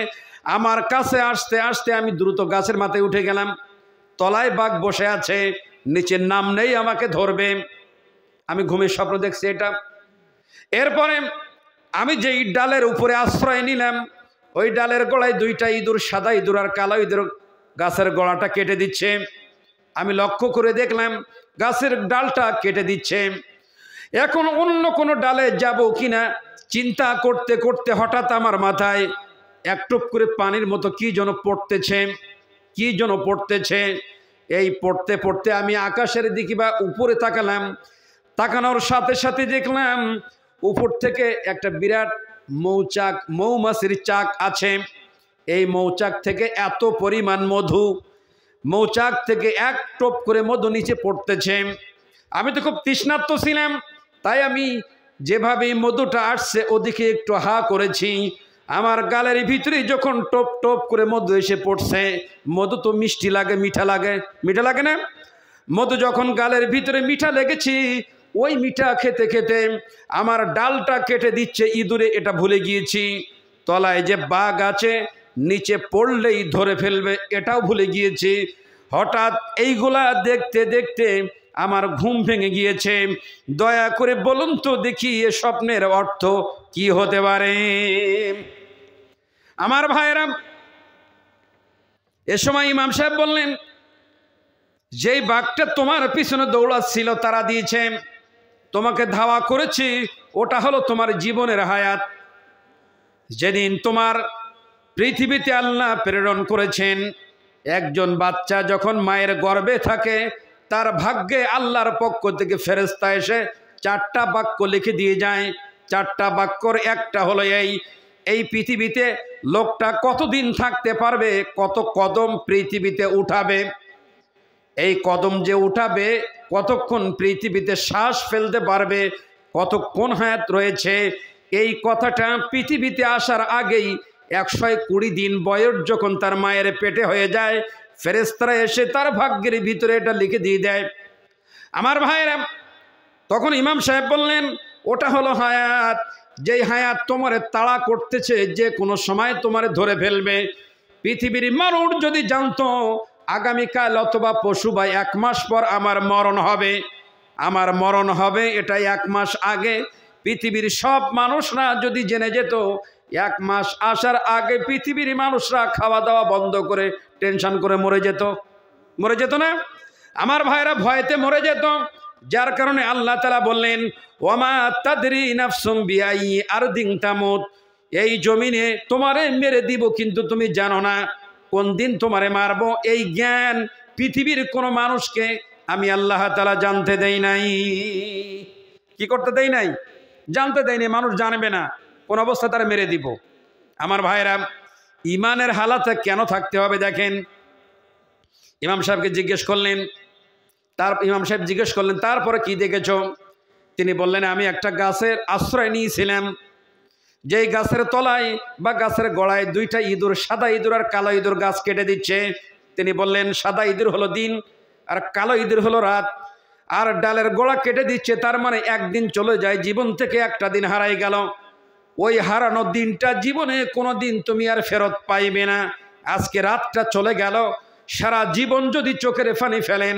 আমার কাছে আসতে আসতে আমি দ্রুত গাছের মাথায় উঠে গেলাম। তলায় বাঘ বসে আছে, নিচের নাম নেই, আমাকে ধরবে। আমি ঘুমের স্বপ্ন দেখছি এটা। এরপরে আমি যেই ডালের উপরে আশ্রয় নিলাম, ওই ডালের গোড়ায় দুইটা ইঁদুর, সাদা ইঁদুর আর কালো ইঁদুর গাছের গোড়াটা কেটে দিচ্ছে। আমি লক্ষ্য করে দেখলাম গাছের ডালটা কেটে দিচ্ছে। এখন অন্য কোনো ডালে যাব কিনা চিন্তা করতে করতে হঠাৎ আমার মাথায় এক টুপ করে পানির মতো কি যেন পড়তেছে, কি যেন পড়তেছে। এই পড়তে পড়তে আমি আকাশের দিকে বা উপরে তাকালাম। তাকানোর সাথে সাথে দেখলাম উপর থেকে একটা বিরাট মৌচাক, মৌমাছির চাক আছে। এই মৌচাক থেকে এত পরিমাণ মধু, মৌচাক থেকে এক টোপ করে মধু নিচে পড়তেছে। আমি তো খুব তৃষ্ণার্ত ছিলাম, তাই আমি যেভাবে মধুটা আসছে ওদিকে একটু হা করেছি। আমার গালের ভিতরে যখন টপ টপ করে মধু এসে পড়ছে, মধু তো মিষ্টি লাগে, মিঠা লাগে, মিঠা লাগে না? মধু যখন গালের ভিতরে মিঠা লেগেছি, ওই মিঠা খেতে খেতে আমার ডালটা কেটে দিচ্ছে ইঁদুরে, এটা ভুলে গিয়েছি। তলায় যে বাঘ আছে, নিচে পড়লেই ধরে ফেলবে, এটাও ভুলে গিয়েছি। হঠাৎ এইগুলা দেখতে দেখতে আমার ঘুম ভেঙে গিয়েছে। দয়া করে বলুন তো দেখি এ স্বপ্নের অর্থ কি হতে পারে? আমার ভাইয়েরা, এ সময় ইমাম সাহেব বললেন, যেই বাঘটা তোমার পিছনে দৌড়াচ্ছিল তারা দিয়েছে, তোমাকে ধাওয়া করেছি, ওটা হলো তোমার জীবনের হায়াত। যেদিন তোমার পৃথিবীতে আল্লাহ প্রেরণ করেছেন, একজন বাচ্চা যখন মায়ের গর্ভে থাকে, তার ভাগ্যে আল্লাহর পক্ষ থেকে ফেরেশতা এসে 4টা বাক্য লিখে দিয়ে যায়। 4টা বাক্যর একটা হলো এই পৃথিবীতে লোকটা কতদিন থাকতে পারবে, কত কদম পৃথিবীতে উঠাবে, এই কদম যে উঠাবে, কতক্ষণ পৃথিবীতে শ্বাস ফেলতে পারবে, কতক্ষণ হায়াত রয়েছে। এই কথাটা পৃথিবীতে আসার আগেই 120 দিন বয়স যখন তার মায়ের পেটে হয়ে যায়, ফেরেশতারা এসে তার ভাগ্যের ভিতরে এটা লিখে দিয়ে দেয়। আমার ভাইয়েরা, তখন ইমাম সাহেব বললেন, ওটা হলো হায়াত, যেই হায়াত তোমারে তাড়া করতেছে, যে কোনো সময় তোমারে ধরে ফেলবে। পৃথিবীর মানুষ যদি জানতো আগামীকাল অথবা পশু বা 1 মাস পর আমার মরণ হবে, আমার মরণ হবে এটা 1 মাস আগে, পৃথিবীর সব মানুষরা যদি জেনে যেত, 1 মাস আসার আগে পৃথিবীর মানুষরা খাওয়া দাওয়া বন্ধ করে টেনশন করে মরে যেত না? আমার ভাইরা ভয়তে মরে যেত। যার কারণে আল্লাহ তাআলা বললেন, ওয়ামা তাদরি নাফসুম বিআই আরদিন তামুত, এই জমিনে তোমারে মেরে দিব, কিন্তু তুমি জানো না কোন দিন তোমারে মারবো। এই জ্ঞান পৃথিবীর কোনো মানুষকে আমি আল্লাহ তাআলা জানতে দেই নাই। কি করতে দেই নাই? জানতে দেয়নি। মানুষ জানবে না কোন অবস্থা তারা মেরে দিব। আমার ভাইরা, ইমানের হালাতে কেন থাকতে হবে দেখেন। ইমাম সাহেবকে জিজ্ঞেস করলেন, ইমাম সাহেব জিজ্ঞেস করলেন, তারপরে কি দেখেছো? তিনি বললেন, আমি একটা গাছের আশ্রয় নিয়েছিলাম, যেই গাছের তলায় বা গাছের গোড়ায় 2টা ইঁদুর, সাদা ইঁদুর আর কালো ইঁদুর গাছ কেটে দিচ্ছে। তিনি বললেন, সাদা ইঁদুর হলো দিন আর কালো ইঁদুর হলো রাত। আর ডালের গোড়া কেটে দিচ্ছে, তার মানে একদিন চলে যায়, জীবন থেকে একটা দিন হারাই গেল। ওই হারানো দিনটা জীবনে কোনো দিন তুমি আর ফেরত পাইবে না। আজকে রাতটা চলে গেল, সারা জীবন যদি চোখের পানি ফেলেন,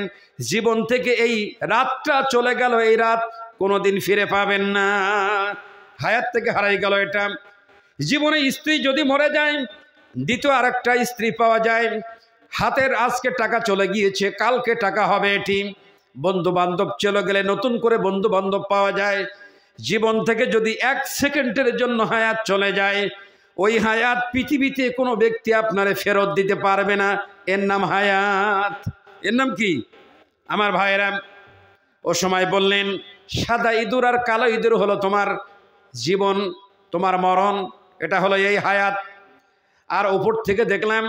জীবন থেকে এই রাতটা চলে গেল, এই রাত কোনোদিন ফিরে পাবেন না, হায়াত থেকে হারাই গেল এটা। জীবনে স্ত্রী যদি মরে যায়, দ্বিতীয় আরেকটা স্ত্রী পাওয়া যায়। হাতের আজকে টাকা চলে গিয়েছে, কালকে টাকা হবে এটি। বন্ধু বান্ধব চলে গেলে নতুন করে বন্ধু বান্ধব পাওয়া যায়। জীবন থেকে যদি 1 সেকেন্ডের জন্য হায়াত চলে যায়, ওই হায়াত পৃথিবীতে কোনো ব্যক্তি আপনারে ফেরত দিতে পারবে না। এর নাম হায়াত। এর নাম কি আমার ভাইয়েরা? ও সময় বললেন, সাদা ইঁদুর আর কালো ইঁদুর হলো তোমার জীবন, তোমার মরণ, এটা হলো এই হায়াত। আর উপর থেকে দেখলাম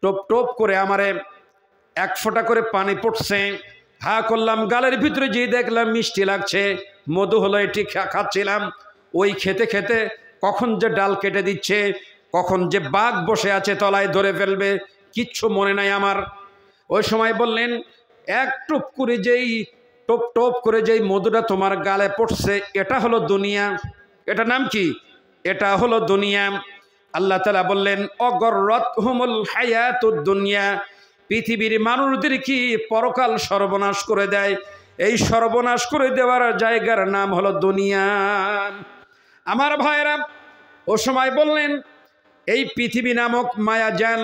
টপ টপ করে আমারে এক ফোঁটা করে পানি পড়ছে। হা করলাম, গালের ভিতরে যে দেখলাম মিষ্টি লাগছে, মধু হলো, এটি খাচ্ছিলাম। ওই খেতে খেতে কখন যে ডাল কেটে দিচ্ছে, কখন যে বাঘ বসে আছে তলায় ধরে ফেলবে, কিচ্ছু মনে নাই আমার। ওই সময় বললেন, এক টুপ করে যেই টপ টপ করে যেই মধুটা তোমার গালে পড়ছে, এটা হলো দুনিয়া। এটা নাম কি? এটা হলো দুনিয়া। আল্লাহ তাআলা বললেন, অগররাতহুমুল হায়াতুদ দুনিয়া, পৃথিবীর মানুষদের কি পরকাল সর্বনাশ করে দেয়। এই সর্বনাশ করে দেওয়ার জায়গার নাম হলো দুনিয়া। আমার ভাইরা, ও সময় বললেন, এই পৃথিবী নামক মায়াজাল,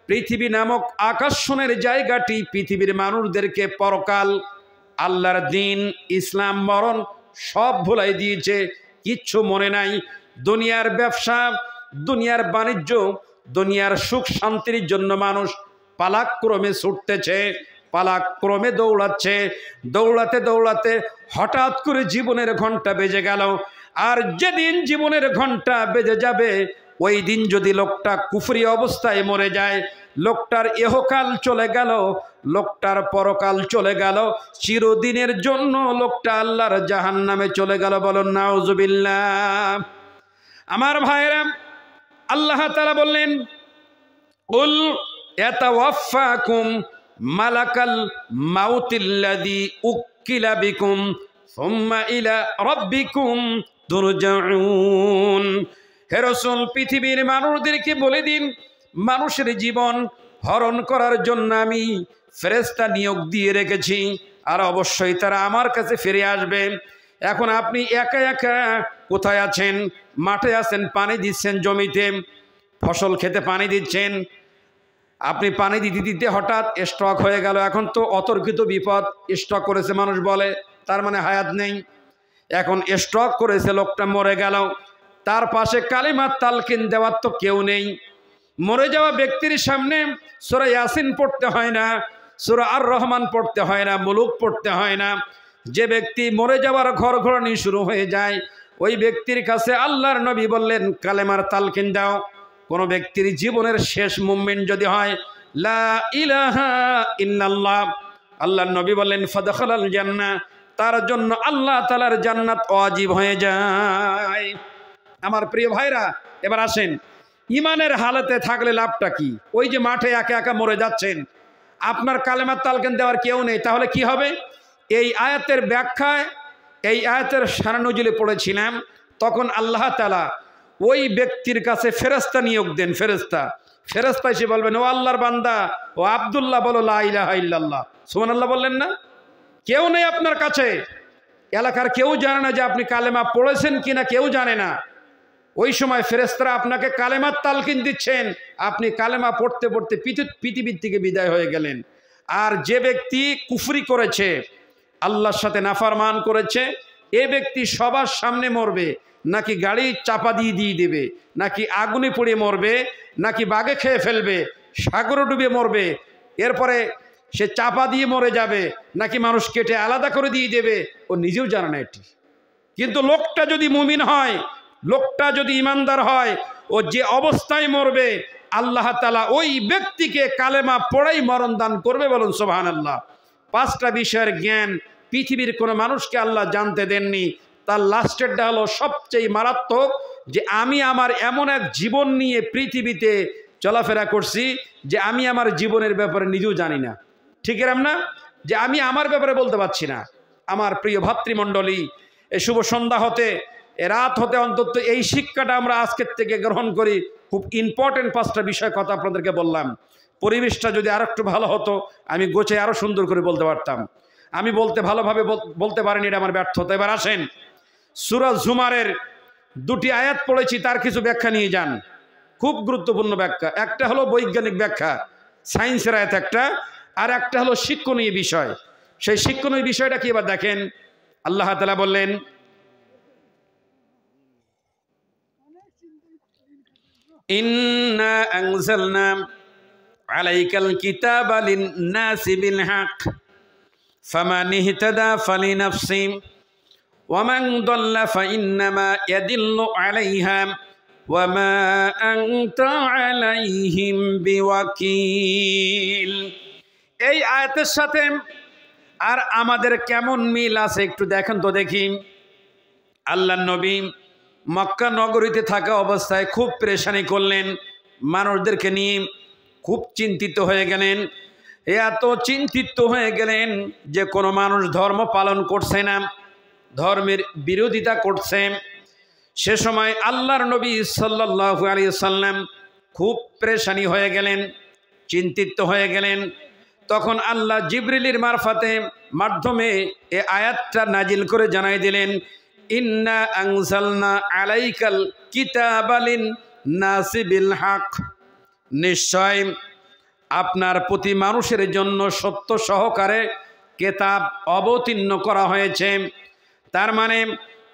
পৃথিবী নামক আকর্ষণের জায়গাটি পৃথিবীর মানুষদেরকে পরকাল, আল্লাহর দিন, ইসলাম, মরণ সব ভুলাই দিয়েছে, কিচ্ছু মনে নাই। দুনিয়ার ব্যবসা, দুনিয়ার বাণিজ্য, দুনিয়ার সুখ শান্তির জন্য মানুষ পালাক্রমে ছুটতেছে, পালাক্রমে দৌড়াচ্ছে। দৌড়াতে দৌড়াতে হঠাৎ করে জীবনের ঘন্টা বেজে গেল। আর যেদিন জীবনের ঘন্টা বেজে যাবে, ওই দিন যদি লোকটা কুফরি অবস্থায় মরে যায়, লোকটার ইহকাল চলে গেল, লোকটার পরকাল চলে গেল, চিরদিনের জন্য লোকটা আল্লাহর জাহান্নামে চলে গেল। বলুন নাউজুবিল্লাহ। আমার ভাইরা, আল্লাহ তাআলা বললেন, কুল ইয়াতাওয়াফাকুম মালাকাল মাউতিল্লাযী উক্কিলা বিকুম সুম্মা ইলা রাব্বিকুম তুরজাউন। হে রাসূল, পৃথিবীর মানুষদেরকে বলে দিন, মানুষের জীবন হরণ করার জন্য আমি ফেরেশতা নিয়োগ দিয়ে রেখেছি, আর অবশ্যই তারা আমার কাছে ফিরে আসবে। এখন আপনি একা একা কোথায় আছেন? মাঠে আছেন, পানি দিচ্ছেন জমিতে, ফসল খেতে পানি দিচ্ছেন। আপনি পানি দিতে দিতে হঠাৎ স্ট্রোক হয়ে গেল। এখন তো অতর্কিত বিপদ, স্ট্রোক করেছে মানুষ বলে, তার মানে হায়াত নেই। এখন স্ট্রোক করেছে, লোকটা মরে গেল, তার পাশে কালিমাত তালকিন দেওয়ার তো কেউ নেই। মরে যাওয়া ব্যক্তির সামনে সূরা ইয়াসিন পড়তে হয় না, সূরা আর রহমান পড়তে হয় না, মুলুক পড়তে হয় না। যে ব্যক্তি মরে যাওয়ার ঘরঘরানি শুরু হয়ে যায়, ওই ব্যক্তির কাছে আল্লাহর নবী বললেন, কালেমার তালকিন দাও। কোনো ব্যক্তির জীবনের শেষ মুভমেন্ট যদি হয় লা ইলাহা ইল্লাল্লাহ, আল্লাহর নবী বললেন ফাদখালাল জান্নাহ, তার জন্য আল্লাহ তাআলার জান্নাত ওয়াজিব হয়ে যায়। আমার প্রিয় ভাইরা, এবার আসেন, ইমানের হালতে থাকলে লাভটা কি? ওই যে মাঠে একা একা মরে যাচ্ছেন, আপনার কালেমার তালকিন দেওয়ার কেউ নেই, তাহলে কি হবে? এই আয়াতের ব্যাখ্যায়, এই আয়াতের সারানুজুলে পড়েছিলাম, তখন আল্লাহ তাআলা ওই ব্যক্তির কাছে ফেরেশতা নিয়োগ দেন। ফেরেশতা এসে বলবেন, ও আল্লাহর বান্দা, ও আব্দুল্লাহ, বলো লা ইলাহা ইল্লাল্লাহ। সুবহানাল্লাহ বললেন না? কেউ নেই আপনার কাছে, এলাকার কেউ জানে না যে আপনি কালেমা পড়েছেন কিনা, কেউ জানে না। ওই সময় ফেরেশতারা আপনাকে কালেমার তালকিন দিচ্ছেন, আপনি কালেমা পড়তে পড়তে পৃথিবীর থেকে বিদায় হয়ে গেলেন। আর যে ব্যক্তি কুফরি করেছে, আল্লাহর সাথে নাফরমান করেছে, এ ব্যক্তি সবার সামনে মরবে, নাকি গাড়ি চাপা দিয়ে দেবে, নাকি আগুনে পড়ে মরবে, নাকি বাঘে খেয়ে ফেলবে, সাগরে ডুবে মরবে, এরপরে সে চাপা দিয়ে মরে যাবে, নাকি মানুষ কেটে আলাদা করে দিয়ে দেবে, ও নিজেও জানে না এটি। কিন্তু লোকটা যদি মুমিন হয়, লোকটা যদি ইমানদার হয়, ও যে অবস্থায় মরবে, আল্লাহ তাআলা ওই ব্যক্তিকে কালেমা পড়াই মরণ দান করবে। বলুন সুবহানাল্লাহ। 5টা বিষয়ের জ্ঞান পৃথিবীর কোনো মানুষকে আল্লাহ জানতে দেননি। তার লাস্টেরটা হলো সবচেয়ে মারাত্মক, যে আমি আমার এমন এক জীবন নিয়ে পৃথিবীতে চলাফেরা করছি যে আমি আমার জীবনের ব্যাপারে নিজেও জানি না। ঠিক এরম না, যে আমি আমার ব্যাপারে বলতে পারছি না। আমার প্রিয় ভাতৃমণ্ডলী, এই শুভ সন্ধ্যা হতে, এ রাত হতে অন্তত এই শিক্ষাটা আমরা আজকের থেকে গ্রহণ করি। খুব ইম্পর্টেন্ট 5টা বিষয় কথা আপনাদেরকে বললাম। পরিবেশটা যদি আরো একটু ভালো হতো, আমি গোছে আরো সুন্দর করে বলতে পারতাম। আমি ভালোভাবে বলতে পারিনি, এটা আমার ব্যর্থতা। এবার আসেন, সূরা জুমারের 2টি আয়াত পড়েছি, তার কিছু ব্যাখ্যা নিয়ে যান। খুব গুরুত্বপূর্ণ ব্যাখ্যা। একটা হলো বৈজ্ঞানিক ব্যাখ্যা, সায়েন্সের আয়াত একটা, আর একটা হলো শিক্ষণীয় বিষয়। সেই শিক্ষণীয় বিষয়টা কি এবার দেখেন। আল্লাহ তাআলা বললেন, ইন্না আনজালনা আলাইকাল কিতাবা লিন-নাসি বিল হক ফামান ইহতাদা ফালিনাফসি ওয়া মান দাল্লা ফাইন্নামা ইয়াদিল্লু আলাইহা ওয়া মা আনতা আলাইহিম বিওয়াকিল। এই আয়াতের সাথে আর আমাদের কেমন মিল আছে একটু দেখেন তো দেখি। আল্লাহর নবী মক্কা নগরীতে থাকা অবস্থায় খুব পেরেশানি করলেন, মানুষদেরকে নিয়ে খুব চিন্তিত হয়ে গেলেন। এত চিন্তিত হয়ে গেলেন যে কোনো মানুষ ধর্ম পালন করছে না, ধর্মের বিরোধিতা করছে। সে সময় আল্লাহর নবী সাল্লাল্লাহু আলাইহি সাল্লাম খুব পেরেশানি হয়ে গেলেন, চিন্তিত হয়ে গেলেন। তখন আল্লাহ জিবরিলের মাধ্যমে এ আয়াতটা নাজিল করে জানাই দিলেন, ইন্না আনজালনা আলাইকাল কিতাবা লিন-নাসি বিল হক, নিশ্চয় আপনার প্রতি মানুষের জন্য সত্য সহকারে কিতাব অবতীর্ণ করা হয়েছে। তার মানে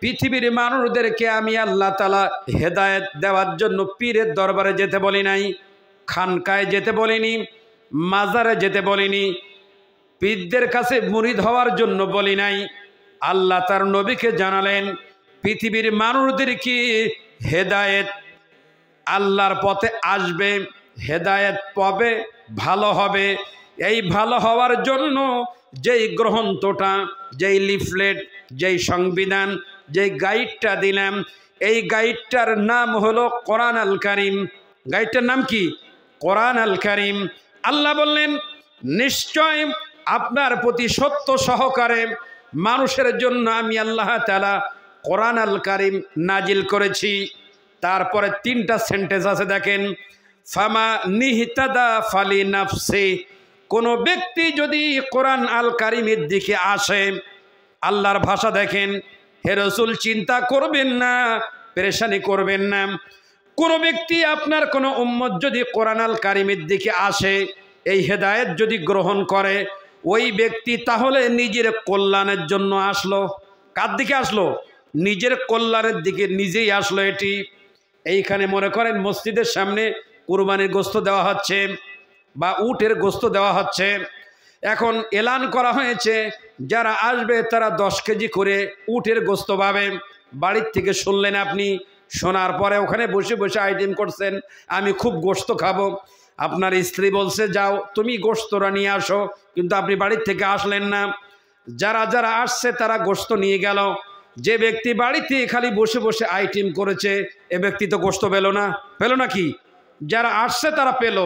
পৃথিবীর মানুষদেরকে আমি আল্লাহ তাআলা হেদায়েত দেওয়ার জন্য পীরের দরবারে যেতে বলি নাই, খানকায় যেতে বলিনি, মাজারে যেতে বলিনি, পীরদের কাছে মুরিদ হওয়ার জন্য বলি নাই। আল্লাহ তার নবীকে জানালেন পৃথিবীর মানুষদেরকে হেদায়েত, আল্লাহর পথে আসবে, হেদায়েত পাবে, ভালো হবে। এই ভালো হওয়ার জন্য যেই গ্রন্থটা, যেই লিফলেট, যেই সংবিধান, যেই গাইডটা দিলাম, এই গাইডটার নাম হলো কোরআন আল কারীম। গাইডটার নাম কি? কোরআন আল কারীম। আল্লাহ বললেন নিশ্চয় আপনার প্রতি সত্য সহকারে মানুষের জন্য আমি আল্লাহ তাআলা কোরআন আল কারীম নাজিল করেছি। তারপরে 3টা সেন্টেন্স আছে দেখেন, ফামা নিহতাদা ফালি নাফসি, কোনো ব্যক্তি যদি কোরআন আল কারীমের দিকে আসে, আল্লাহর ভাষা দেখেন, হে রাসূল চিন্তা করবেন না, পেরেশানি করবেন না। কোনো ব্যক্তি আপনার কোনো উম্মত যদি কোরআন আল কারীমের দিকে আসে, এই হেদায়েত যদি গ্রহণ করে, ওই ব্যক্তি তাহলে নিজের কল্যাণের জন্য আসলো। কার দিকে আসলো? নিজের কল্যাণের দিকে নিজেই আসলো। এটি এইখানে মনে করেন মসজিদের সামনে কুরবানির গোশত দেওয়া হচ্ছে বা উটের গোশত দেওয়া হচ্ছে। এখন এলান করা হয়েছে যারা আসবে তারা 10 কেজি করে উটের গোশত পাবে। বাড়ির থেকে শুনলেন আপনি, শোনার পরে ওখানে বসে বসে আইটেম করছেন, আমি খুব গোশত খাবো। আপনার স্ত্রী বলছে যাও তুমি গোশতরা নিয়ে আসো, কিন্তু আপনি বাড়ির থেকে আসলেন না। যারা যারা আসছে তারা গোশত নিয়ে গেল। যে ব্যক্তি বাড়িতে খালি বসে বসে আইটেম করেছে, এ ব্যক্তি তো গোশত পেল না। পেল না কি? যারা আসছে তারা পেল,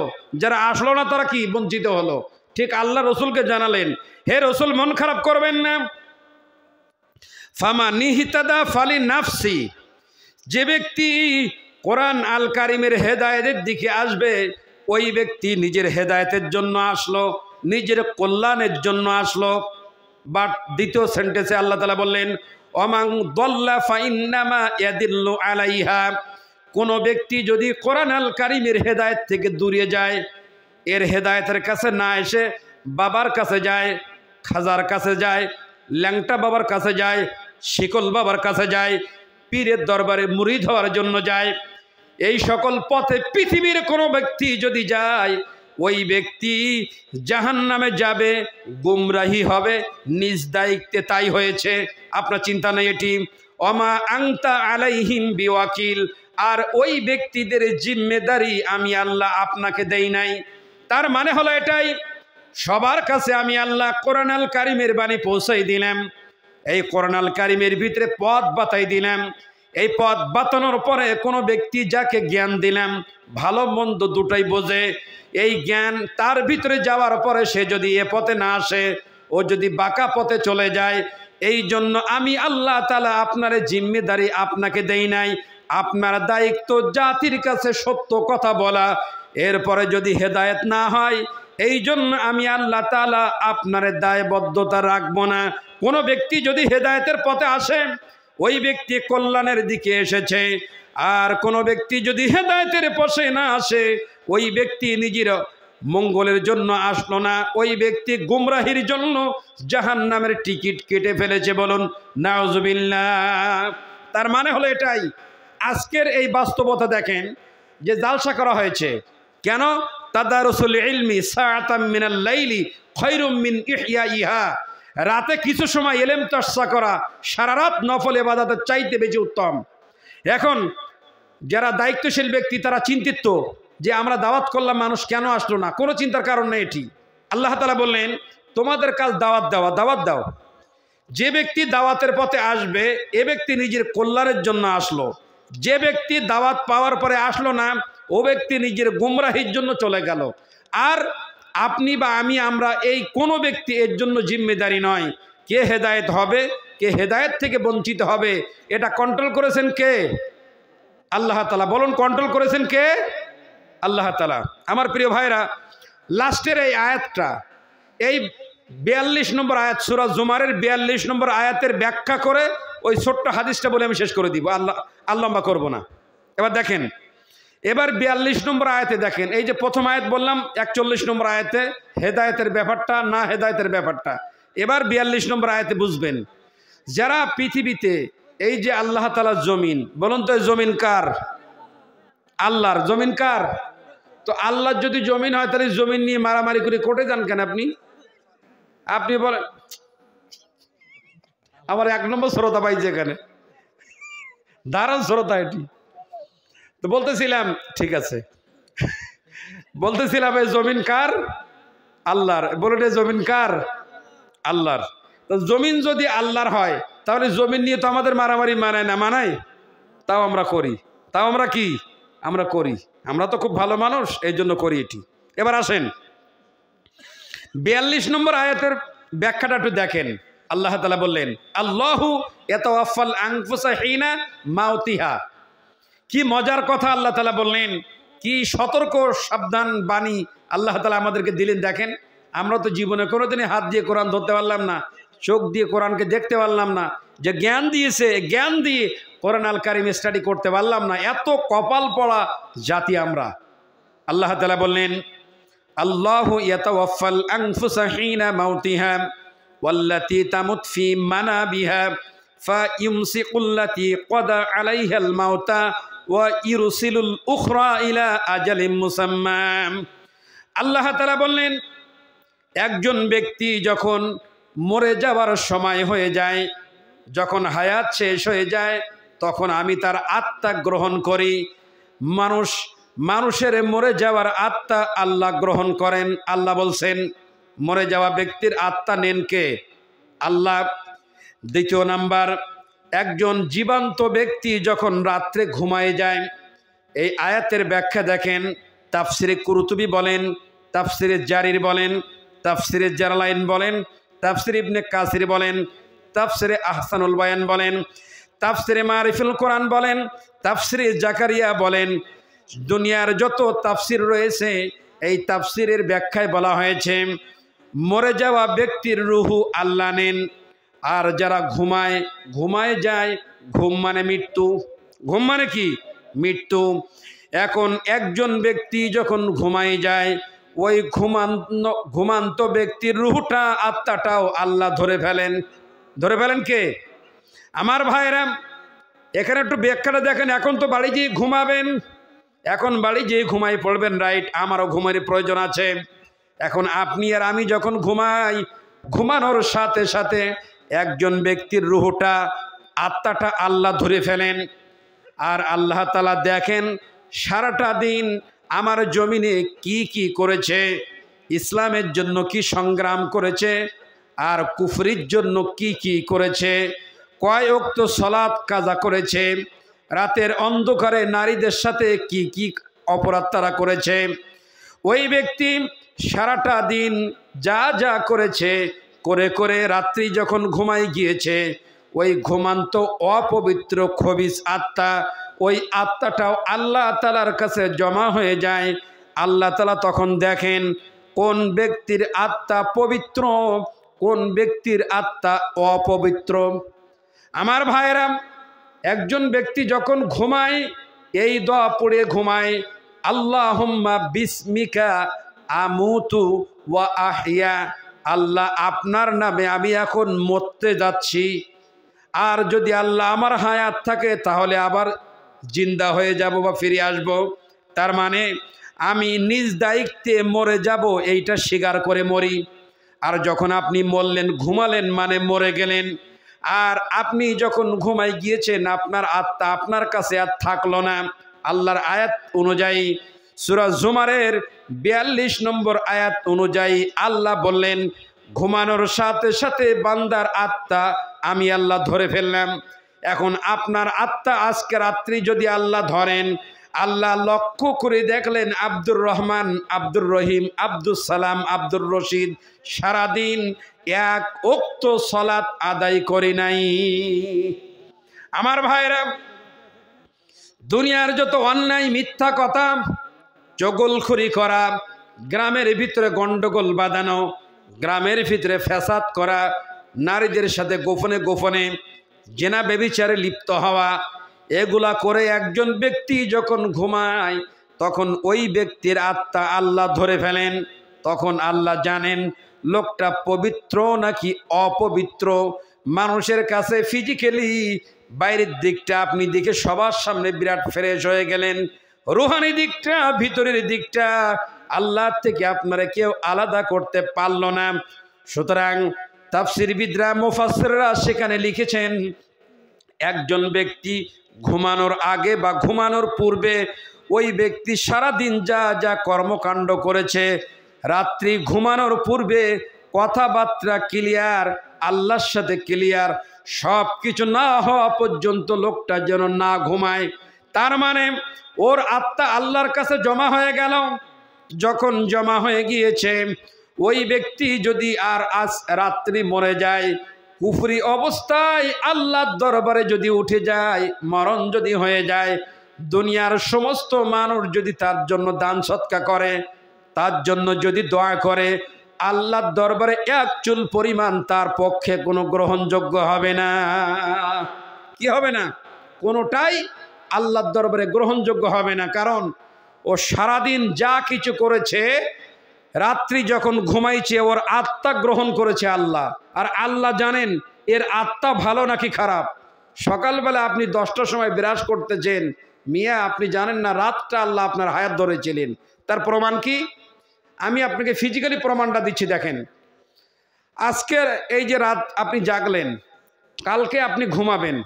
যারা আসলো না তারা কি বঞ্চিত হলো। ঠিক আল্লাহ রসুলকে জানালেন, হে রসুল মন খারাপ করবেন না, ফামা নিহতাদা ফালি নাফসি, যে ব্যক্তি কোরআন আল কারীমের হেদায়েতের দিকে আসবে, ওই ব্যক্তি নিজের হেদায়েতের জন্য আসলো, নিজের কল্যাণের জন্য আসলো। বাট দ্বিতীয় সেন্টেন্সে আল্লাহ তাআলা বললেন, ওমান দাল্লা ফাইন্নামা ইয়াদিল্লু আলাইহা, কোনো ব্যক্তি যদি কোরআন আল কারীমের হেদায়েত থেকে দূরে যায়, এর হেদায়েতের কাছে না এসে বাবার কাছে যায়, খাজার কাছে যায়, ল্যাংটা বাবার কাছে যায়, শিকল বাবার কাছে যায়, পীরের দরবারে মুরিদ হওয়ার জন্য যায়, এই সকল পথে পৃথিবীর কোনো ব্যক্তি যদি যায়, ওই ব্যক্তি জাহান্নামে যাবে, গুমরাহি হবে, নিজ দায়িত্বে তাই হয়েছে, আপনার চিন্তা নেই এটি। ওমা আনতা আলাইহিম বিওয়াকিল, আর ওই ব্যক্তিদের জিম্মেদারি আমি আল্লাহ আপনাকে দেই নাই। তার মানে হলো এটাই, সবার কাছে আমি আল্লাহ কোরআন আল কারীমের বাণী পৌঁছাই দিলাম। এই কোরআন আল কারীমের ভিতরে পথ বাতাই দিলাম। এই পথ বাতানোর পরে কোনো ব্যক্তি যাকে জ্ঞান দিলাম, ভালো মন্দ দুটোই বোঝে, এই জ্ঞান তার ভিতরে যাওয়ার পরে সে যদি এ পথে না আসে, ও যদি বাঁকা পথে চলে যায়, এই জন্য আমি আল্লাহ তাআলা আপনার জিম্মেদারি আপনাকে দেই নাই। আপনার দায়িত্ব জাতির কাছে সত্য কথা বলা, এরপরে যদি হেদায়েত না হয়, এই জন্য আমি আল্লাহ তাআলা আপনার দায়বদ্ধতা রাখবো না। কোনো ব্যক্তি যদি হেদায়েতের পথে আসে, ওই ব্যক্তি কল্যাণের দিকে এসেছে। আর কোনো ব্যক্তি যদি হেদায়েতের পথে না আসে, ওই ব্যক্তি নিজের মঙ্গলের জন্য আসলো না, ওই ব্যক্তি গুমরাহির জন্য জাহান্নামের টিকিট কেটে ফেলেছে। বলুন নাউজুবিল্লাহ। তার মানে হলো এটাই। আজকের এই বাস্তবতা দেখেন যে জালসা করা হয়েছে কেন? তাদারুসুল ইলমি সাআতাম মিনাল লাইলি খায়রুম মিন ইহইয়াইহা। রাতে কিছু সময় এলেম চর্চা করা সারা রাত নফল ইবাদতের চাইতে বেশি উত্তম। এখন যারা দায়িত্বশীল ব্যক্তি তারা চিন্তিত যে আমরা দাওয়াত করলাম, মানুষ কেন আসলো না, কোনো চিন্তার কারণ নেই এটি। আল্লাহ তাআলা বললেন তোমাদের কাজ দাওয়াত দেওয়া, দাওয়াত দাও। যে ব্যক্তি দাওয়াতের পথে আসবে এ ব্যক্তি নিজের কল্যাণের জন্য আসলো, যে ব্যক্তি দাওয়াত পাওয়ার পরে আসলো না ও ব্যক্তি নিজের গুমরাহির জন্য চলে গেল। আর আপনি বা আমরা এই কোনো ব্যক্তি এর জন্য জিম্মেদারি নয়। কে হেদায়েত হবে, কে হেদায়েত থেকে বঞ্চিত হবে, এটা কন্ট্রোল করেছেন কে? আল্লাহ তাআলা। বলুন কন্ট্রোল করেছেন কে? আল্লাহ তাআলা। আমার প্রিয় ভাইরা, লাস্টের এই আয়াতটা, এই 42 নম্বর আয়াত, সূরা জুমারের 42 নম্বর আয়াতের ব্যাখ্যা করে ওই ছোট্ট হাদিসটা বলে আমি শেষ করে দিব, লম্বা করব না। এবার দেখেন, এবার 42 নম্বর আয়াতে দেখেন, এই যে প্রথম আয়াত বললাম 41 নম্বর আয়াতে হেদায়েতের ব্যাপারটা, না হেদায়েতের ব্যাপারটা। এবার 42 নম্বর আয়াতে বুঝবেন, যারা পৃথিবীতে এই যে আল্লাহ তাআলার জমিন, বলুন তো জমিন কার? আল্লাহর। জমিন কার? তো আল্লাহর যদি জমিন হয় তাহলে জমিন নিয়ে মারামারি করে কোর্টে যান কেন আপনি? আপনি বলেন, আমার 1 নম্বর শ্রোতা পাইছে এখানে, দারুণ শ্রোতা এটি। তো বলতেছিলাম, ঠিক আছে, বলতেছিলাম এই জমিন কার? আল্লাহর। বলুন এই জমিন কার? আল্লাহর। তো জমিন যদি আল্লাহর হয় তাহলে জমিন নিয়ে তো আমাদের মারামারি মানায় না, মানায়? তাও আমরা করি। তাও আমরা কি? আমরা করি। আমরা তো খুব ভালো মানুষ, এই জন্য করি এটি। এবার আসেন 42 নম্বর আয়াতের ব্যাখ্যাটা একটু দেখেন। আল্লাহ তাআলা বললেন আল্লাহু ইয়াতাওয়াফাল আনফুসা হিনা মাউতিহা। কি মজার কথা আল্লাহ তাআলা বললেন, কি সতর্ক সাবধান বাণী আল্লাহ তাআলা আমাদেরকে দিলেন। দেখেন, আমরা তো জীবনে কোনোদিনই হাত দিয়ে কোরআন ধরতে পারলাম না, চোখ দিয়ে কোরআনকে দেখতে পারলাম না, যে জ্ঞান দিয়েছে জ্ঞান দিয়ে কোরআন আল কারিম স্টাডি করতে পারলাম না। এত কপাল পড়া জাতি আমরা। আল্লাহ তাআলা বললেন আল্লাহু ইয়াতাওয়াফাল আনফুসা হিনা মাউতিহা ওয়াল্লাতী তামুত ফি মানাবিহা ফায়ুমসিকুল্লাতী ক্বাদা আলাইহাল মাউতা ওয়া ইরসিলুল উখরা ইলা আজালিম মুসাম্মা। আল্লাহ তাআলা বললেন একজন ব্যক্তি যখন মরে যাওয়ার সময় হয়ে যায়, যখন হায়াত শেষ হয়ে যায়, তখন আমি তার আত্মা গ্রহণ করি। মানুষের মরে যাওয়ার আত্মা আল্লাহ গ্রহণ করেন। আল্লাহ বলছেন মরে যাওয়া ব্যক্তির আত্মা নেন কে? আল্লাহ। দ্বিতীয় নাম্বার, একজন জীবন্ত ব্যক্তি যখন রাত্রে ঘুমায় যায়, এই আয়াতের ব্যাখ্যা দেখেন। তাফসিরে কুরতুবী বলেন, তাফসিরে জারির বলেন, তাফসিরে জালালাইন বলেন, তাফসির ইবনে কাসির বলেন, তাফসিরে আহসানুল বায়ান বলেন, তাফসিরে মারিফুল কোরআন বলেন, তাফসিরে জাকারিয়া বলেন, দুনিয়ার যত তাফসির রয়েছে এই তাফসিরের ব্যাখ্যায় বলা হয়েছে মরে যাওয়া ব্যক্তির রুহু আল্লাহ নেন। আর যারা ঘুমায় যায়, ঘুম মানে মৃত্যু। ঘুম মানে কি? মৃত্যু। এখন একজন ব্যক্তি যখন ঘুমায় যায়, ওই ঘুমান্ত ব্যক্তির রুহটা, আত্মাটাও আল্লাহ ধরে ফেলেন। ধরে ফেলেন কে? আমার ভাইরা, এখানে একটু ব্যাখ্যাটা দেখেন। এখন তো বাড়ি গিয়ে ঘুমাবেন, এখন বাড়ি যেয়ে ঘুমাই পড়বেন, রাইট। আমারও ঘুমের প্রয়োজন আছে। এখন আপনি আর আমি যখন ঘুমাই, ঘুমানোর সাথে সাথে একজন ব্যক্তির রুহটা, আত্মাটা আল্লাহ ধরে ফেলেন। আর আল্লাহ তাআলা দেখেন সারাটা দিন আমার জমিনে কি কি করেছে, ইসলামের জন্য কি সংগ্রাম করেছে, আর কুফরির জন্য কি কি করেছে, কয় ওয়াক্ত সালাত কাজা করেছে, রাতের অন্ধকারে নারীদের সাথে কি কি অপরাধ তারা করেছে। ওই ব্যক্তি সারাটা দিন যা যা করেছে করে করে রাত্রি যখন ঘুমাই গিয়েছে, ওই ঘুমান্ত অপবিত্র খবিস আত্মা, ওই আত্মাটাও আল্লাহ তাআলার কাছে জমা হয়ে যায়। আল্লাহ তাআলা তখন দেখেন কোন ব্যক্তির আত্মা পবিত্র, কোন ব্যক্তির আত্মা অপবিত্র। আমার ভাইরা, একজন ব্যক্তি যখন ঘুমায় এই দোয়া পড়ে ঘুমায়, আল্লাহুম্মা বিসমিকা আমুতু ওয়া আহইয়া। আল্লাহ আপনার নামে আমি এখন মরতে যাচ্ছি, আর যদি আল্লাহ আমার হায়াত থাকে তাহলে আবার জিন্দা হয়ে যাব বা ফিরে আসব। তার মানে আমি নিজ দায়িত্বে মরে যাব, এইটা স্বীকার করে মরি। আর যখন আপনি মরলেন, ঘুমালেন মানে মরে গেলেন। আর আপনি যখন ঘুমাই গিয়েছেন, আপনার আত্মা আপনার কাছে আর থাকলো না। আল্লাহর আয়াত অনুযায়ী সূরা জুমারের 42 নম্বর আয়াত অনুযায়ী আল্লাহ বললেন, ঘুমানোর সাথে সাথে বান্দার আত্মা আমি আল্লাহ ধরে ফেললাম। এখন আপনার আত্মা আজকে রাত্রি যদি আল্লাহ ধরেন, আল্লাহ লক্ষ্য করে দেখলেন আব্দুর রহমান, আব্দুর রহিম, আব্দুল সালাম, আব্দুর রশিদ সারাদিন এক ওক্ত সালাত আদায় করে নাই। আমার ভাইরা, দুনিয়ার যত অন্যায়, মিথ্যা কথা, চগলখড়ি করা, গ্রামের ভিতরে গন্ডগোল বাঁধানো, গ্রামের ভিতরে ফ্যাসাদ করা, নারীদের সাথে গোপনে গোপনে জেনা ব্যভিচারে লিপ্ত হওয়া, এগুলা করে একজন ব্যক্তি যখন ঘুমায় তখন ওই ব্যক্তির আত্মা আল্লাহ ধরে ফেলেন। তখন আল্লাহ জানেন লোকটা পবিত্র নাকি অপবিত্র। মানুষের কাছে ফিজিক্যালি বাইরের দিকটা আপনি দেখে সবার সামনে বিরাট ফ্রেশ হয়ে গেলেন, রুহানি দিকটা, ভিতরের দিকটা আল্লাহ থেকে আপনারা কেউ আলাদা করতে পারল না। সুতরাং তাফসীরবিদরা, মুফাসসিররা সেখানে লিখেছেন, একজন ব্যক্তি ঘুমানোর আগে বা ঘুমানোর পূর্বে ওই ব্যক্তি সারাদিন যা যা কর্মকাণ্ড করেছে, রাত্রি ঘুমানোর পূর্বে কথাবার্তা ক্লিয়ার, আল্লাহর সাথে ক্লিয়ার, সব কিছু না হওয়া পর্যন্ত লোকটা যেন না ঘুমায়। তার মানে ওর আত্মা আল্লাহর কাছে জমা হয়ে গেল। যখন জমা হয়ে গিয়েছে, ওই ব্যক্তি যদি আর আজ রাত্রি মরে যায়, কুফরি অবস্থায় আল্লাহর দরবারে যদি উঠে যায়, মরণ যদি হয়ে যায়, দুনিয়ার সমস্ত মানুষ যদি তার জন্য দান সৎকা করে, তার জন্য যদি দোয়া করে, আল্লাহর দরবারে এক চুল পরিমাণ তার পক্ষে কোনো গ্রহণযোগ্য হবে না। কি হবে না? কোনোটাই আল্লাহর দরবারে গ্রহণযোগ্য হবে না। কারণ ও সারাদিন যা কিছু করেছে, রাত্রি যখন ঘুমাইছে ওর আত্মা গ্রহণ করেছে আল্লাহ। আর আল্লাহ জানেন এর আত্মা ভালো নাকি খারাপ। সকালবেলা আপনি 10টার সময় বিরাজ করতেছেন, মিয়া আপনি জানেন না রাতটা আল্লাহ আপনার হায়াত ধরেছিলেন। তার প্রমাণ কি? আমি আপনাকে ফিজিক্যালি প্রমাণটা দিচ্ছি। দেখেন, আজকের এই যে রাত আপনি জাগলেন, কালকে আপনি ঘুমাবেন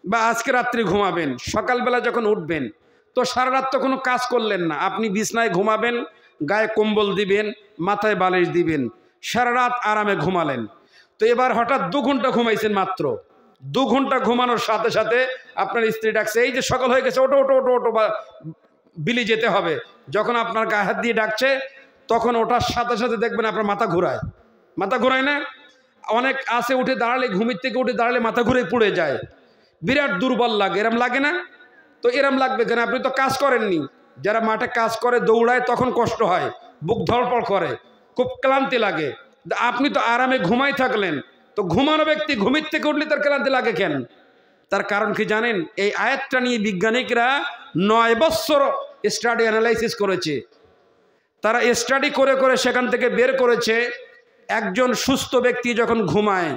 বা আজকে রাত্রি ঘুমাবেন, সকালবেলা যখন উঠবেন তো সারা রাত তো কোনো কাজ করলেন না, আপনি বিছনায় ঘুমাবেন, গায়ে কম্বল দিবেন, মাথায় বালিশ দিবেন, সারা রাত আরামে ঘুমালেন। তো এবার হঠাৎ 2 ঘন্টা ঘুমাইছেন, মাত্র 2 ঘন্টা ঘুমানোর সাথে সাথে আপনার স্ত্রী ডাকছে, এই যে সকাল হয়ে গেছে, ওটো ওটো ওটো ওটো, বা বিলি যেতে হবে। যখন আপনার গায়ে হাত দিয়ে ডাকছে, তখন ওটার সাথে সাথে দেখবেন আপনার মাথা ঘুরায়। মাথা ঘুরায় না? অনেক আছে উঠে দাঁড়ালে, ঘুমির থেকে উঠে দাঁড়ালে মাথা ঘুরে পড়ে যায়, বিরাট দুর্বল লাগে। এরম লাগে না? তো এরম লাগবে কেন? আপনি তো কাজ করেননি। যারা মাঠে কাজ করে, দৌড়ায়, তখন কষ্ট হয়, বুক ধড়পড় করে, খুব ক্লান্তি লাগে। আপনি তো আরামে ঘুমাই থাকলেন, তো ঘুমানো ব্যক্তি ঘুমির থেকে উঠলে তার ক্লান্তি লাগে কেন? তার কারণ কি জানেন? এই আয়াতটা নিয়ে বিজ্ঞানিকরা 9 বছর স্টাডি অ্যানালাইসিস করেছে। তারা স্টাডি করে করে সেখান থেকে বের করেছে, একজন সুস্থ ব্যক্তি যখন ঘুমায়,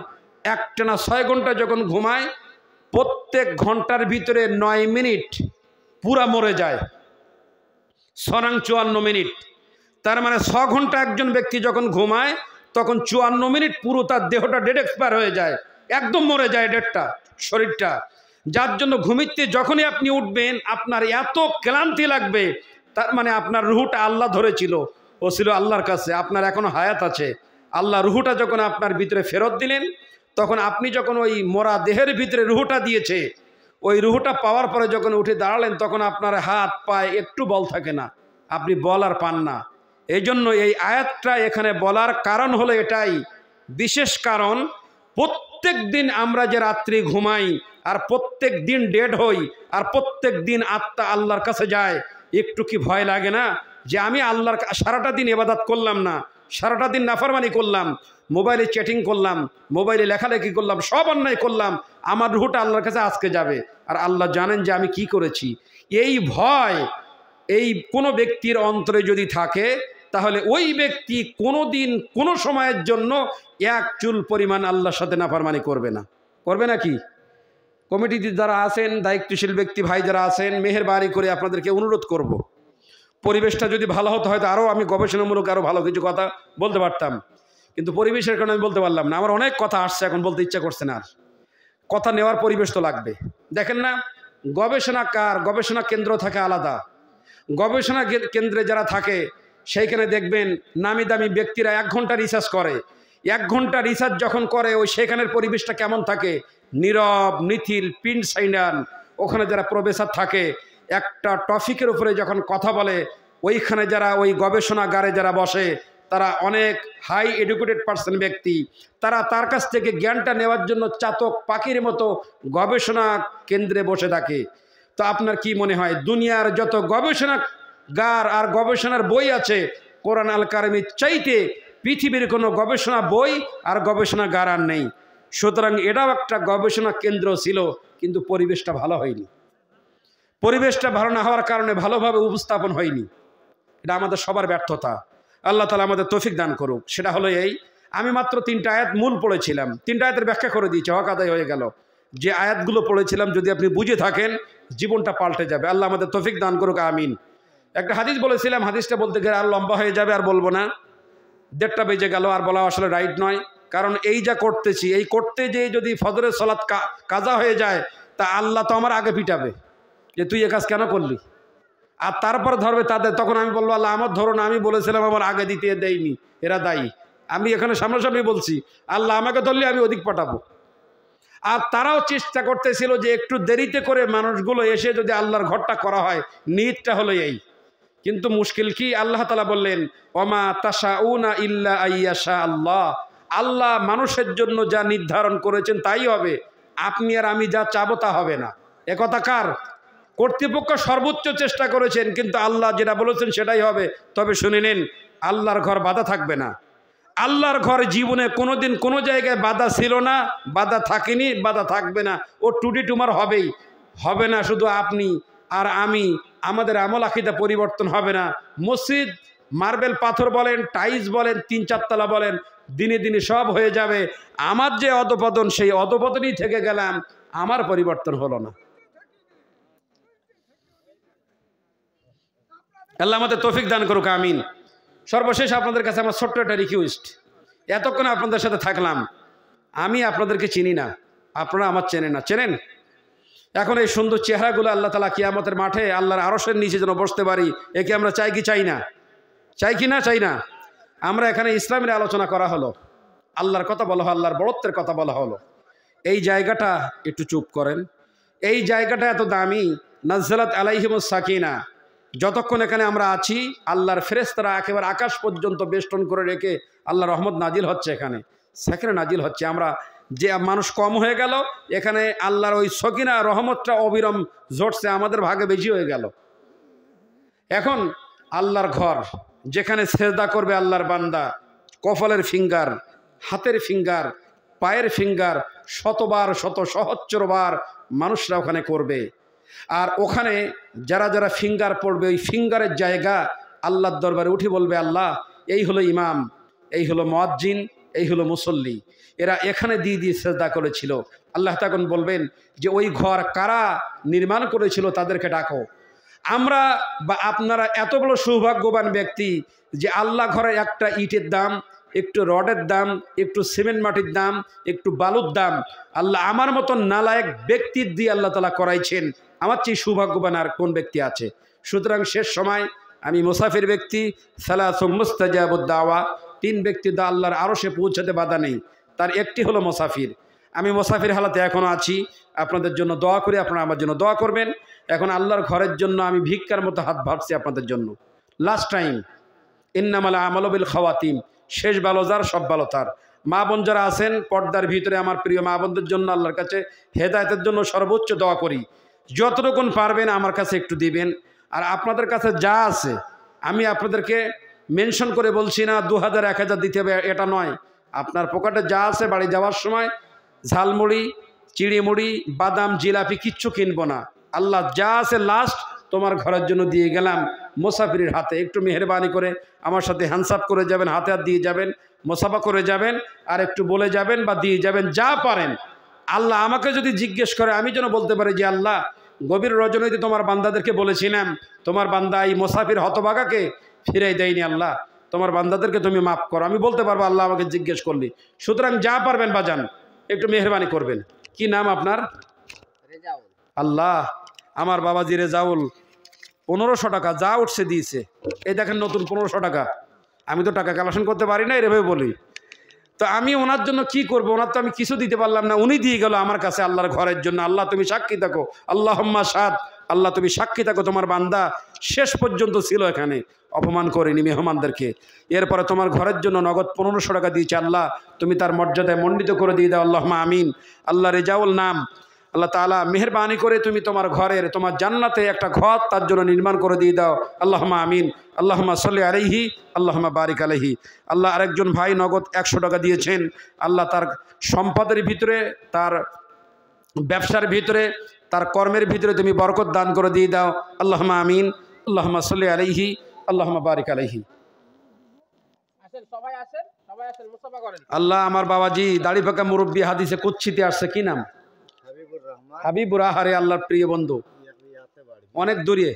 একটানা 6 ঘন্টা যখন ঘুমায়, প্রত্যেক ঘন্টার ভিতরে 9 মিনিট পুরা মরে যায়। 54 মিনিট। তার মানে 6 ঘন্টা একজন ব্যক্তি যখন ঘুমায়, তখন 54 মিনিট পুরো তার দেহটা ডেড এক্সপায়ার হয়ে যায়, একদম মরে যায় ডেডটা, শরীরটা। যার জন্য ঘুমিতে যখনই আপনি উঠবেন আপনার এত ক্লান্তি লাগবে, তার মানে আপনার রুহটা আল্লাহ ধরেছিল, ও ছিল আল্লাহর কাছে, আপনার এখনো হায়াত আছে। আল্লাহ রুহটা যখন আপনার ভিতরে ফেরত দিলেন, তখন আপনি যখন ওই মরা দেহের ভিতরে রুহটা দিয়েছে, ওই রুহটা পাওয়ার পরে যখন উঠে দাঁড়ালেন, তখন আপনার হাত পায়ে একটু বল থাকে না, আপনি বল আর পান না। এই জন্য এই আয়াতটা এখানে বলার কারণ হলো এটাই, বিশেষ কারণ, প্রত্যেক দিন আমরা যে রাত্রি ঘুমাই আর প্রত্যেক দিন ডেড হই আর প্রত্যেক দিন আত্মা আল্লাহর কাছে যায়, একটু কি ভয় লাগে না যে আমি আল্লাহর সারাটা দিন ইবাদত করলাম না, সারাটা দিন নাফরমানি করলাম, মোবাইলে চ্যাটিং করলাম, মোবাইলে লেখালেখি করলাম, সব অন্যায় করলাম, আমার রুহটা আল্লাহর কাছে আজকে যাবে, আর আল্লাহ জানেন যে আমি কি করেছি। এই ভয় এই কোনো ব্যক্তির অন্তরে যদি থাকে, তাহলে ওই ব্যক্তি কোনো দিন কোনো সময়ের জন্য এক চুল পরিমাণ আল্লাহর সাথে নাফরমানি করবে না। করবে না কি? কমিটিতে যারা আছেন, দায়িত্বশীল ব্যক্তি ভাই যারা আছেন, মেহেরবানি করে আপনাদেরকে অনুরোধ করব, পরিবেশটা যদি ভালো হতো হয়তো আরও আমি গবেষণামূলক আরও ভালো কিছু কথা বলতে পারতাম, কিন্তু পরিবেশের কারণে আমি বলতে পারলাম না। আমার অনেক কথা আসছে, এখন বলতে ইচ্ছা করছে না। আর কথা নেওয়ার পরিবেশ তো লাগবে। দেখেন না, গবেষণাকার গবেষণা কেন্দ্র থাকে আলাদা। গবেষণা কেন্দ্রে যারা থাকে সেইখানে দেখবেন নামি দামি ব্যক্তিরা 1 ঘন্টা রিসার্চ করে। 1 ঘন্টা রিসার্চ যখন করে, ওই সেখানের পরিবেশটা কেমন থাকে, নীরব নিথিল পিন সাইনান। ওখানে যারা প্রফেসর থাকে একটা টপিকের উপরে যখন কথা বলে, ওইখানে যারা ওই গবেষণাগারে যারা বসে তারা অনেক হাই এডুকেটেড পার্সন ব্যক্তি, তারা তার কাছ থেকে জ্ঞানটা নেওয়ার জন্য চাতক পাখির মতো গবেষণা কেন্দ্রে বসে থাকে। তো আপনার কি মনে হয় দুনিয়ার যত গবেষণাগার আর গবেষণার বই আছে, কোরআন আল কারিমের চাইতে পৃথিবীর কোনো গবেষণা বই আর গবেষণাগার আর নেই। সুতরাং এটাও একটা গবেষণা কেন্দ্র ছিল, কিন্তু পরিবেশটা ভালো হয়নি। পরিবেশটা ভালো না হওয়ার কারণে ভালোভাবে উপস্থাপন হয়নি। এটা আমাদের সবার ব্যর্থতা। আল্লাহ তাআলা আমাদের তৌফিক দান করুক। সেটা হলো এই, আমি মাত্র 3টা আয়াত মূল পড়েছিলাম, 3টা আয়াতের ব্যাখ্যা করে দিয়েছি, হক আদায় হয়ে গেল। যে আয়াতগুলো পড়েছিলাম যদি আপনি বুঝে থাকেন, জীবনটা পাল্টে যাবে। আল্লাহ আমাদের তৌফিক দান করুক, আমিন। একটা হাদিস বলেছিলাম, হাদিসটা বলতে গেলে আর লম্বা হয়ে যাবে, আর বলবো না। 1:30 বেজে গেল, আর বলা আসলে রাইট নয়। কারণ এই যা করতেছি, এই করতে যেয়ে যদি ফজরের সালাত কাজা হয়ে যায়, তা আল্লাহ তো আমার আগে পিটাবে যে তুই এ কাজ কেন করলি, আর তারপর ধরবে তাদের। তখন আমি বলবো আল্লাহ আমার ধরো না, আমি বলেছিলাম আমার আগে দিতে দেয়নি, এরা দায়ী। আমি এখানে সামনাসামনি বলছি, আল্লাহ আমাকে ধরলে আমি অধিক পাঠাবো। আর তারাও চেষ্টা করতেছিল যে একটু দেরিতে করে মানুষগুলো এসে যদি আল্লাহর ঘরটা করা হয়, নিয়তটা হলো এই। কিন্তু মুশকিল কি, আল্লাহ তাআলা বললেন ওমা তাশাউনা ইল্লা আইয়াশা আল্লাহ, আল্লাহ মানুষের জন্য যা নির্ধারণ করেছেন তাই হবে, আপনি আর আমি যা চাবো তা হবে না। একথা কার? কর্তৃপক্ষ সর্বোচ্চ চেষ্টা করেছেন, কিন্তু আল্লাহ যেটা বলেছেন সেটাই হবে। তবে শুনে নিন, আল্লাহর ঘর বাধা থাকবে না। আল্লাহর ঘর জীবনে কোনোদিন কোনো জায়গায় বাধা ছিল না, বাধা থাকেনি, বাধা থাকবে না। ও টুডি টুমার হবেই হবে না। শুধু আপনি আর আমি, আমাদের আমল আকীদা পরিবর্তন হবে না। মসজিদ মার্বেল পাথর বলেন, টাইলস বলেন, 3-4 তলা বলেন, দিনে দিনে সব হয়ে যাবে। আমার যে অধপতন, সেই অধপতনই থেকে গেলাম, আমার পরিবর্তন হলো না। আল্লাহ আমাদের তৌফিক দান করুক, আমিন। সর্বশেষ আপনাদের কাছে আমার ছোট্ট একটা রিকোয়েস্ট। এতক্ষণ আপনাদের সাথে থাকলাম, আমি আপনাদেরকে চিনি না, আপনারা আমার চেনেন না। চেনেন? এখন এই সুন্দর চেহারাগুলো আল্লাহ তাআলা কিয়ামতের মাঠে আল্লাহর আরশের নিচে যেন বসতে পারি, একে আমরা চাই কি চাই না? চাই কি না? চাই না। আমরা এখানে ইসলামের আলোচনা করা হলো, আল্লাহর কথা বলা হলো, আল্লাহর বড়ত্বের কথা বলা হলো। এই জায়গাটা একটু চুপ করেন। এই জায়গাটা এত দামি, নাজ্জালাত আলাইহিমুস সাকিনা। যতক্ষণ এখানে আমরা আছি, আল্লাহর ফেরেশতারা একেবারে আকাশ পর্যন্ত বেষ্টন করে রেখে আল্লাহর রহমত নাজিল হচ্ছে, এখানে সাকিনা নাজিল হচ্ছে। আমরা যে মানুষ কম হয়ে গেল, এখানে আল্লাহর ওই সকিনা রহমতটা অবিরাম ঝরছে, আমাদের ভাগে বেশি হয়ে গেল। এখন আল্লাহর ঘর, যেখানে সেজদা করবে আল্লাহর বান্দা, কপালের ফিঙ্গার, হাতের ফিঙ্গার, পায়ের ফিঙ্গার, শতবার শত সহস্রবার মানুষরা ওখানে করবে। আর ওখানে যারা যারা ফিঙ্গার পড়বে, ওই ফিঙ্গারের জায়গা আল্লাহর দরবারে উঠে বলবে আল্লাহ এই হলো ইমাম, এই হলো মুয়াজ্জিন, এই হলো মুসল্লি, এরা এখানে দিয়ে দিয়ে সেজদা করেছিল। আল্লাহ তখন বলবেন যে ওই ঘর কারা নির্মাণ করেছিল তাদেরকে ডাকো। আমরা বা আপনারা এত বড় সৌভাগ্যবান ব্যক্তি যে আল্লাহ ঘরের একটা ইটের দাম, একটু রডের দাম, একটু সিমেন্ট মাটির দাম, একটু বালুর দাম আল্লাহ আমার মতন নালায়েক ব্যক্তির দিয়ে আল্লাহ তাআলা করাইছেন। আমার চেয়ে সৌভাগ্যবান আর কোন ব্যক্তি আছে? সুতরাং শেষ সময় আমি মুসাফির ব্যক্তি, সালাসুম মুস্তাজাবুদ দাওয়া, 3 ব্যক্তি দা আল্লাহর আরশে পৌঁছাতে বাধা নেই, তার একটি হলো মুসাফির। আমি মুসাফির হালাতে এখনও আছি, আপনাদের জন্য দোয়া করি, আপনারা আমার জন্য দোয়া করবেন। এখন আল্লাহর ঘরের জন্য আমি ভিক্ষার মতো হাত ভাবছি আপনাদের জন্য। লাস্ট টাইম, ইন্নামাল আমালু বিল খাওয়াতিম, শেষ ভালো যার সব ভালো তার। মা বোন যারা আছেন পর্দার ভিতরে, আমার প্রিয় মা বোনদের জন্য আল্লাহর কাছে হেদায়েতের জন্য সর্বোচ্চ দোয়া করি। যতটুকুন পারবেন আমার কাছে একটু দিবেন। আর আপনাদের কাছে যা আছে, আমি আপনাদেরকে মেনশন করে বলছি না 2000 1000 দিতে হবে, এটা নয়। আপনার পকেটে যা আছে, বাড়ি যাওয়ার সময় ঝালমুড়ি, চিড়িমুড়ি, বাদাম, জিলাপি কিচ্ছু কিনবো না। আল্লাহ যা আছে লাস্ট তোমার ঘরের জন্য দিয়ে গেলাম মুসাফিরের হাতে। একটু মেহরবানি করে আমার সাথে হ্যান্ডসাপ করে যাবেন, হাতে হাত দিয়ে যাবেন, মোসাফা করে যাবেন, আর একটু বলে যাবেন বা দিয়ে যাবেন, যা পারেন। আল্লাহ আমাকে যদি জিজ্ঞেস করে, আমি যেন বলতে পারি যে আল্লাহ গভীর রজনীতে তোমার বান্দাদেরকে বলেছিলাম, তোমার বান্দা এই মুসাফির হতভাগাকে ফিরাই দেয়নি। আল্লাহ তোমার বান্দাদেরকে তুমি মাফ করো। আমি বলতে পারবো আল্লাহ আমাকে জিজ্ঞেস করলি। সুতরাং যা পারবেন বাজান একটু মেহরবানি করবেন। কি নাম আপনার? আল্লাহ, আমার বাবাজি রেজাউল 1500 টাকা যা উঠছে দিয়েছে। এই দেখেন নতুন 1500 টাকা। আমি তো টাকা কালেকশন করতে পারি না, এভাবে বলি। তো আমি ওনার জন্য কি করবো? ওনার তো আমি কিছু দিতে পারলাম না, উনি দিয়ে গেল আমার কাছে আল্লাহর ঘরের জন্য। আল্লাহ তুমি সাক্ষী থাকো, আল্লাহুম্মা শাহাদ, আল্লাহ তুমি সাক্ষী থাকো, তোমার বান্দা শেষ পর্যন্ত ছিল এখানে, অপমান করেনি মেহমানদেরকে। এরপরে তোমার ঘরের জন্য নগদ 1500 টাকা দিয়েছে। আল্লাহ তুমি তার মর্যাদায় মণ্ডিত করে দিয়ে দাও, আল্লাহুম্মা আমিন। আল্লাহ রেজাউল নাম, আল্লাহ তাআলা মেহেরবানি করে তুমি তোমার ঘরের, তোমার জান্নাতে একটা ঘর তার জন্য নির্মাণ করে দিয়ে দাও, আল্লাহুম্মা আমিন। আল্লাহুম্মা সাল্লি আলাইহি, আল্লাহুম্মা বারিক আলাইহি। আল্লাহ আরেকজন ভাই নগদ 100 টাকা দিয়েছেন। আল্লাহ তার সম্পদের ভিতরে, তার ব্যবসার ভিতরে, তার কর্মের ভিতরে তুমি বরকত দান করে দিয়ে দাও, আল্লাহুম্মা আমিন। আল্লাহুম্মা সাল্লি আলাইহি, আল্লাহুম্মা বারিক আলাইহি। আল্লাহ আমার বাবাজি দাড়ি পাকা মুরব্বী, হাদিসে কুচ্ছিতে আসছে, কি নাম? হাবিবুর। আহারে আল্লাহর প্রিয় বন্ধু, অনেক দূরে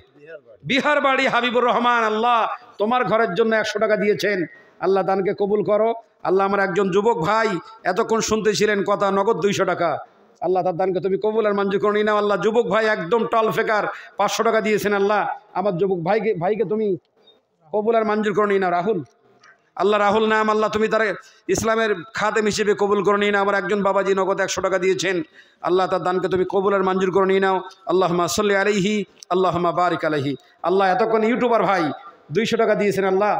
বিহার বাড়ি হাবিবুর রহমান। আল্লাহ তোমার ঘরের জন্য 100 টাকা দিয়েছেন। আল্লাহ দানকে কবুল করো। আল্লাহ আমার একজন যুবক ভাই এতক্ষণ শুনতেছিলেন কথা, নগদ 200 টাকা। আল্লাহ তার দানকে তুমি কবুল আর মঞ্জুর করে নাও। আল্লাহ যুবক ভাই একদম টল ফেকার 500 টাকা দিয়েছেন। আল্লাহ আমার যুবক ভাইকে তুমি কবুল আর মঞ্জুর করে নাও। রাহুল, আল্লাহ রাহুল নাম, আল্লাহ তুমি তার ইসলামের খাদেম হিসেবে কবুল করে নিয়ে নাও। আমার একজন বাবাজি নগদ 100 টাকা দিয়েছেন। আল্লাহ তার দানকে তুমি কবুল আর মঞ্জুর করে নিয়ে নাও, আল্লাহুম্মা সাল্লি আলাইহি, আল্লাহুম্মা বারিক আলাইহি। আল্লাহ এতক্ষণ ইউটিউবার ভাই 200 টাকা দিয়েছেন। আল্লাহ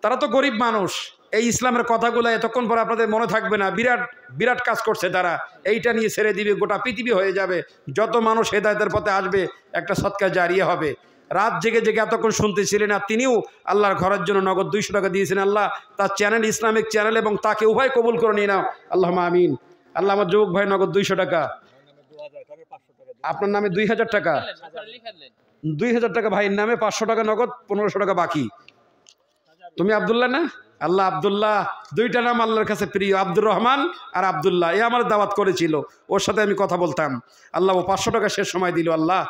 তারা তো গরিব মানুষ, এই ইসলামের কথাগুলো এতক্ষণ পরে আপনাদের মনে থাকবে না। বিরাট বিরাট কাজ করছে তারা, এইটা নিয়ে ছেড়ে দিবে, গোটা পৃথিবী হয়ে যাবে। যত মানুষ হেদায়েতের পথে আসবে একটা সদকা জারিয়া হবে। রাত জেগে জেগে এতক্ষণ শুনতেছিলেন, আর তিনিও আল্লাহর ঘরের জন্য নগদ 200 টাকা দিয়েছেন। আল্লাহ তার চ্যানেল, ইসলামিক চ্যানেল এবং তাকে উভয় কবুল করে নিয়ে নাও, আল্লাহুম্মা আমিন। আল্লাহ আমার যুবক ভাই নগদ 200 টাকা, আপনার নামে 2000 টাকা, 2000 টাকা ভাইয়ের নামে, 500 টাকা নগদ, 1500 টাকা বাকি। তুমি আব্দুল্লাহ না? আল্লাহ আব্দুল্লাহ, দুইটা নাম আল্লাহর কাছে প্রিয়, আব্দুর রহমান আর আব্দুল্লাহ। এ আমার দাওয়াত করেছিল, ওর সাথে আমি কথা বলতাম। আল্লাহ ও 500 টাকা শেষ সময় দিল। আল্লাহ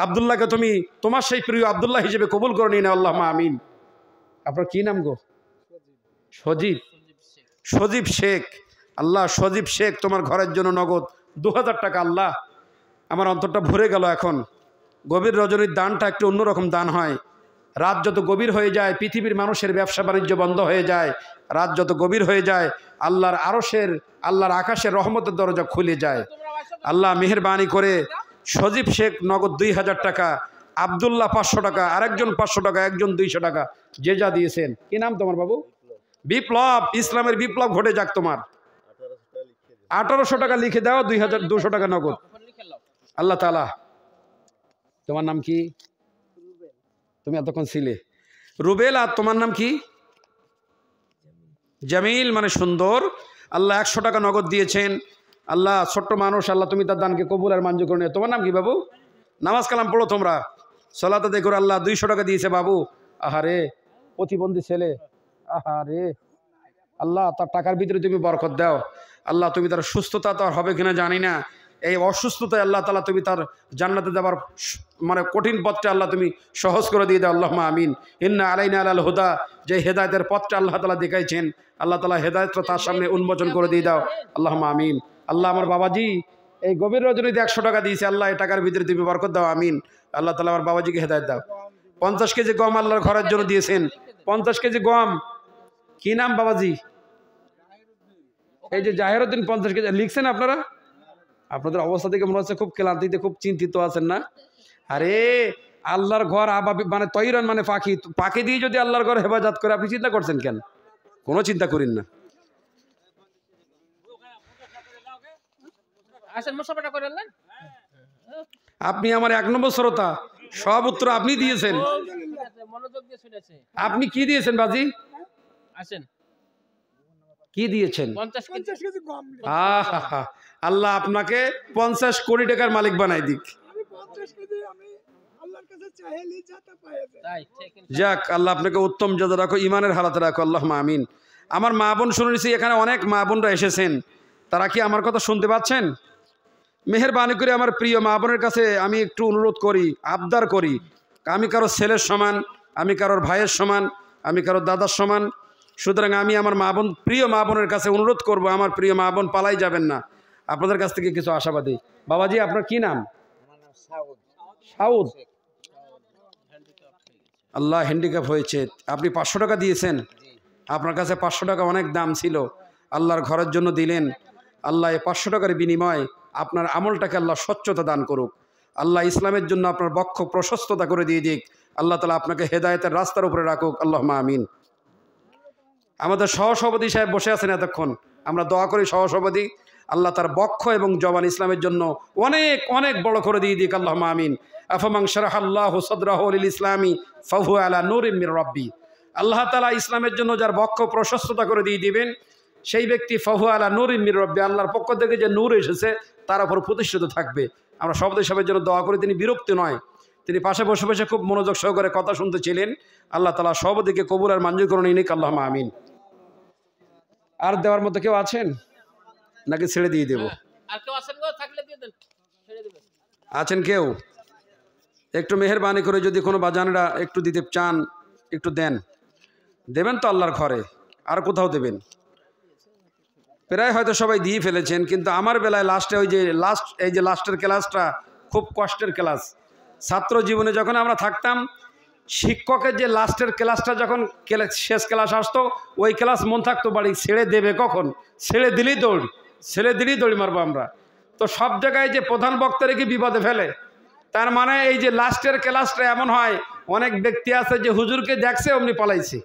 আব্দুল্লাহকে তুমি তোমার সেই প্রিয় আব্দুল্লাহ হিসেবে কবুল করে নিয়ে নাও, আল্লাহুম্মা আমিন। আপনার কি নাম গো? সজীব, সজীব শেখ। আল্লাহ সজীব শেখ তোমার ঘরের জন্য নগদ 2000 টাকা। আল্লাহ আমার অন্তরটা ভরে গেল এখন। গভীর রজনীর দানটা একটু অন্যরকম দান হয়। রাত যত গভীর হয়ে যায়, পৃথিবীর মানুষের ব্যবসা বাণিজ্য বন্ধ হয়ে যায়। রাত যত গভীর হয়ে যায়, আল্লাহর আরশের, আল্লাহর আকাশের রহমতের দরজা খুলে যায়। আল্লাহ মেহেরবানি করে সজীব শেখ নগদ 2000 টাকা, আব্দুল্লাহ 500 টাকা, আরেকজন 500 টাকা, একজন 200 টাকা, যে যা দিয়েছেন। কি নাম তোমার বাবু? বিপ্লব। ইসলামের বিপ্লব ঘটে যাক তোমার। 1800 টাকা লিখে দাও, 2200 টাকা নগদ। আল্লাহ তাআলা, তোমার নাম কি? তুমি এতক্ষণ ছিলে রুবেল, আর তোমার নাম কি? জামিল, মানে সুন্দর। আল্লাহ 100 টাকা নগদ দিয়েছেন। আল্লাহ ছোট্ট মানুষ, আল্লাহ তুমি তার দানকে কবুল আর মঞ্জুর করে নিও। তোমার নাম কি বাবু? নামাজ কালাম পড়ো তোমরা, সালাত আদায় করো। আল্লাহ 200 টাকা দিয়েছে বাবু। আহারে প্রতিবন্ধী ছেলে, আহারে আল্লাহ তার টাকার ভিতরে তুমি বরকত দাও। আল্লাহ তুমি তার সুস্থতা তো আর হবে কিনা জানি না, এই অসুস্থতায় আল্লাহ তাআলা তুমি তার জান্নাতে যাবার মানে কঠিন পথটা আল্লাহ তুমি সহজ করে দিয়ে দাও, আল্লাহুম্মা আমিন। ইন্না আলাইনা আলাল হুদা, যে হেদায়েতের পথটা আল্লাহ তাআলা দেখাইছেন, আল্লাহ তাআলা হেদায়েতটা তার সামনে উন্মোচন করে দিয়ে দাও, আল্লাহুম্মা আমিন। আল্লাহ আমার বাবাজি এই গভীর রজনীতে 100 টাকা দিয়েছে। আল্লাহ এই টাকার ভিতরে তুমি বরকত দাও, আমিন। আল্লাহ তাআলা আমার বাবাজিকে হেদায়েত দাও। 50 কেজি গম আল্লাহর ঘরের জন্য দিয়েছেন, 50 কেজি গম। কি নাম বাবাজি? এই যে জাহেরউদ্দিন 50 কেজি লিখছেন আপনারা। আপনাদের অবস্থা থেকে মনে হচ্ছে খুব ক্লান্তিতে, খুব চিন্তিত আছেন না? আরে আল্লাহর ঘর আবাবি মানে তৈরান মানে পাখি, পাখি দিয়ে যদি আল্লাহর ঘর হেফাজত করে, আপনি চিন্তা করছেন কেন? কোনো চিন্তা করেন না। আপনি আমার 1 নম্বর শ্রোতা, সব উত্তর আপনি দিয়েছেন। আপনি কি দিয়েছেন বাজি? কি দিয়েছেন? আল্লাহ আপনাকে 50 কোটি টাকার মালিক বানাই দিক। যাক, আল্লাহ আপনাকে উত্তম জাযা রাখো, ইমানের হালাতে রাখো, আল্লাহুম্মা আমিন। আমার মা বোন শুনেছি এখানে অনেক মা বোনরা এসেছেন, তারা কি আমার কথা শুনতে পাচ্ছেন? মেহেরবানি করে আমার প্রিয় মা বোনের কাছে আমি একটু অনুরোধ করি, আবদার করি, আমি কারো ছেলের সমান, আমি কারোর ভাইয়ের সমান, আমি কারো দাদার সমান। সুতরাং আমি আমার মা বোন, প্রিয় মা বোনের কাছে অনুরোধ করব, আমার প্রিয় মা বোন পালাই যাবেন না। আপনাদের কাছ থেকে কিছু আশাবাদী। বাবাজি, আপনার কি নাম? সাউদ। আল্লাহ হ্যান্ডিক্যাপ হয়েছে, আপনি 500 টাকা দিয়েছেন। আপনার কাছে 500 টাকা অনেক দাম ছিল, আল্লাহর ঘরের জন্য দিলেন। আল্লাহ এই 500 টাকার বিনিময়ে আপনার আমলটাকে আল্লাহ স্বচ্ছতা দান করুক। আল্লাহ ইসলামের জন্য আপনার বক্ষ প্রশস্ততা করে দিয়ে দিক। আল্লাহ তাআলা আপনাকে হেদায়েতের রাস্তার উপরে রাখুক, আল্লাহুম্মা আমিন। আমাদের সহসভাপতি সাহেব বসে আছেন এতক্ষণ, আমরা দোয়া করি সহসভাপতি আল্লাহ তার বক্ষ এবং জবান ইসলামের জন্য অনেক অনেক বড় করে দিয়ে দিক, আল্লাহুম্মা আমিন। আফামান শারাহাল্লাহু সাদরাহু লিল ইসলামি ফাহুয়া আলা নূরিম মির রাব্বি। আল্লাহ তাআলা ইসলামের জন্য যার বক্ষ প্রশস্ততা করে দিয়ে দিবেন, সেই ব্যক্তি ফাহুয়া আলা নূরিম মির রাব্বি, আল্লাহর পক্ষ থেকে যে নূর এসেছে তার উপর প্রতিষ্ঠিত থাকবে। আমরা সভাপতি সাহেবের জন্য দোয়া করি, তিনি বিরক্ত নয়, তিনি পাশে বসে বসে খুব মনোযোগ সহকারে কথা শুনতেছিলেন। আল্লাহ তাআলা সভাপতিকে কবুল আর মঞ্জুর করে নিক, আল্লাহুম্মা আমিন। আর দেওয়ার মতো কেউ আছেন নাকি ছেড়ে দিয়ে দেব? আর কেউ আছেন গো? থাকলে দিয়ে দেন, ছেড়ে দিবেন। আছেন কেউ? একটু মেহেরবানি করে যদি কোনো বাজানরা একটু দিতে চান একটু দেন। দেবেন তো আল্লাহর ঘরে, আর কোথাও দেবেন? প্রায় হয়তো সবাই দিয়ে ফেলেছেন, কিন্তু আমার বেলায় লাস্টে এই যে লাস্টের ক্লাসটা খুব কষ্টের ক্লাস। ছাত্র জীবনে যখন আমরা থাকতাম, শিক্ষকের যে লাস্টের ক্লাসটা যখন শেষ ক্লাস আসতো, ওই ক্লাস মন থাকতো বাড়ি ছেড়ে দেবে কখন, ছেড়ে দিলেই দৌড়ি মারবো আমরা। তো সব জায়গায় যে প্রধান বক্তা রেখে বিপদে ফেলে, তার মানে এই যে লাস্টের ক্লাসটা এমন হয়, অনেক ব্যক্তি আছে যে হুজুরকে দেখছে অমনি পালাইছে।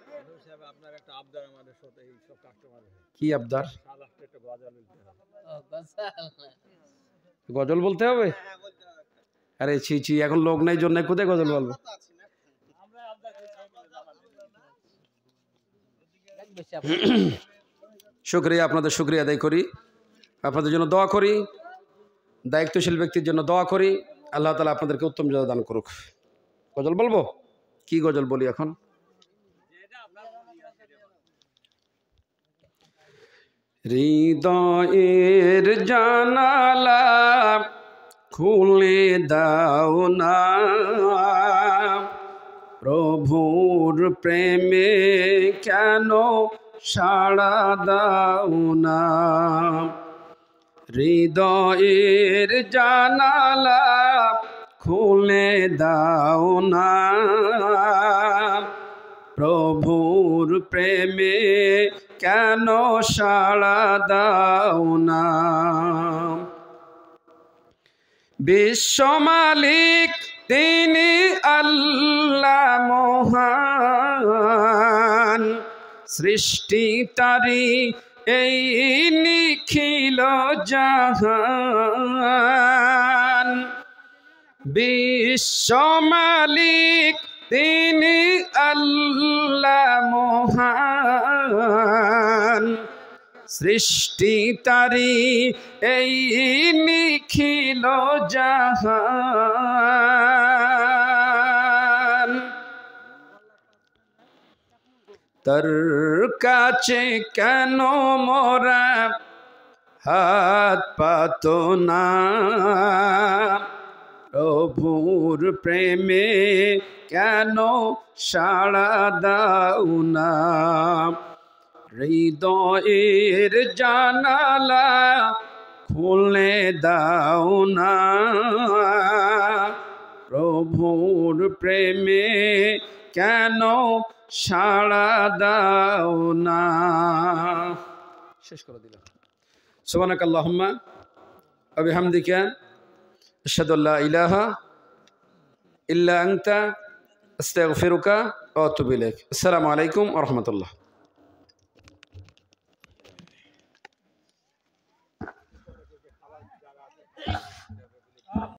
কি আবদার? গজল বলতে হবে? আরে ছি, এখন লোক নাই জন্য কোথায় গজল বলবো? শুকরিয়া, আপনাদের শুকরিয়া আদায় করি, আপনাদের জন্য দোয়া করি, দায়িত্বশীল ব্যক্তির জন্য দোয়া করি। আল্লাহ তাআলা আপনাদেরকে উত্তম জাযা দান করুক। গজল বলবো? কি গজল বলি এখন? হৃদয়ের জানালা খুলে দাও না, প্রভুর প্রেমে কেন সাড়া দাও না। হৃদয়ের জানালা খুলে দাও না, প্রভুর প্রেমে কেন সাড়া দাও না। বিশ্ব মালিক তিনি আল্লাহ মহান, সৃষ্টি তারি এই নিখিল জাহান। বিশ্ব মালিক তিনি আল্লাহ মহান, সৃষ্টি তারি এই নিখিল জাহান। তার কাছে কেন মোরা হাত পাতো না, প্রভুর প্রেমে কেন সাড়া দাও না। হৃদয়ের জানালা খুলে দাও না, প্রভুর প্রেমে কেন সাড়া দাও না। শেষ করে দিলাম। সুবহানাকাল্লাহুম্মা ওয়া বিহামদিকা আশহাদু আল্লা ইলাহা ইল্লা আনতা আস্তাগফিরুকা ওয়া আতুবু ইলাইক। আসসালামু আলাইকুম ওয়া রাহমাতুল্লাহ।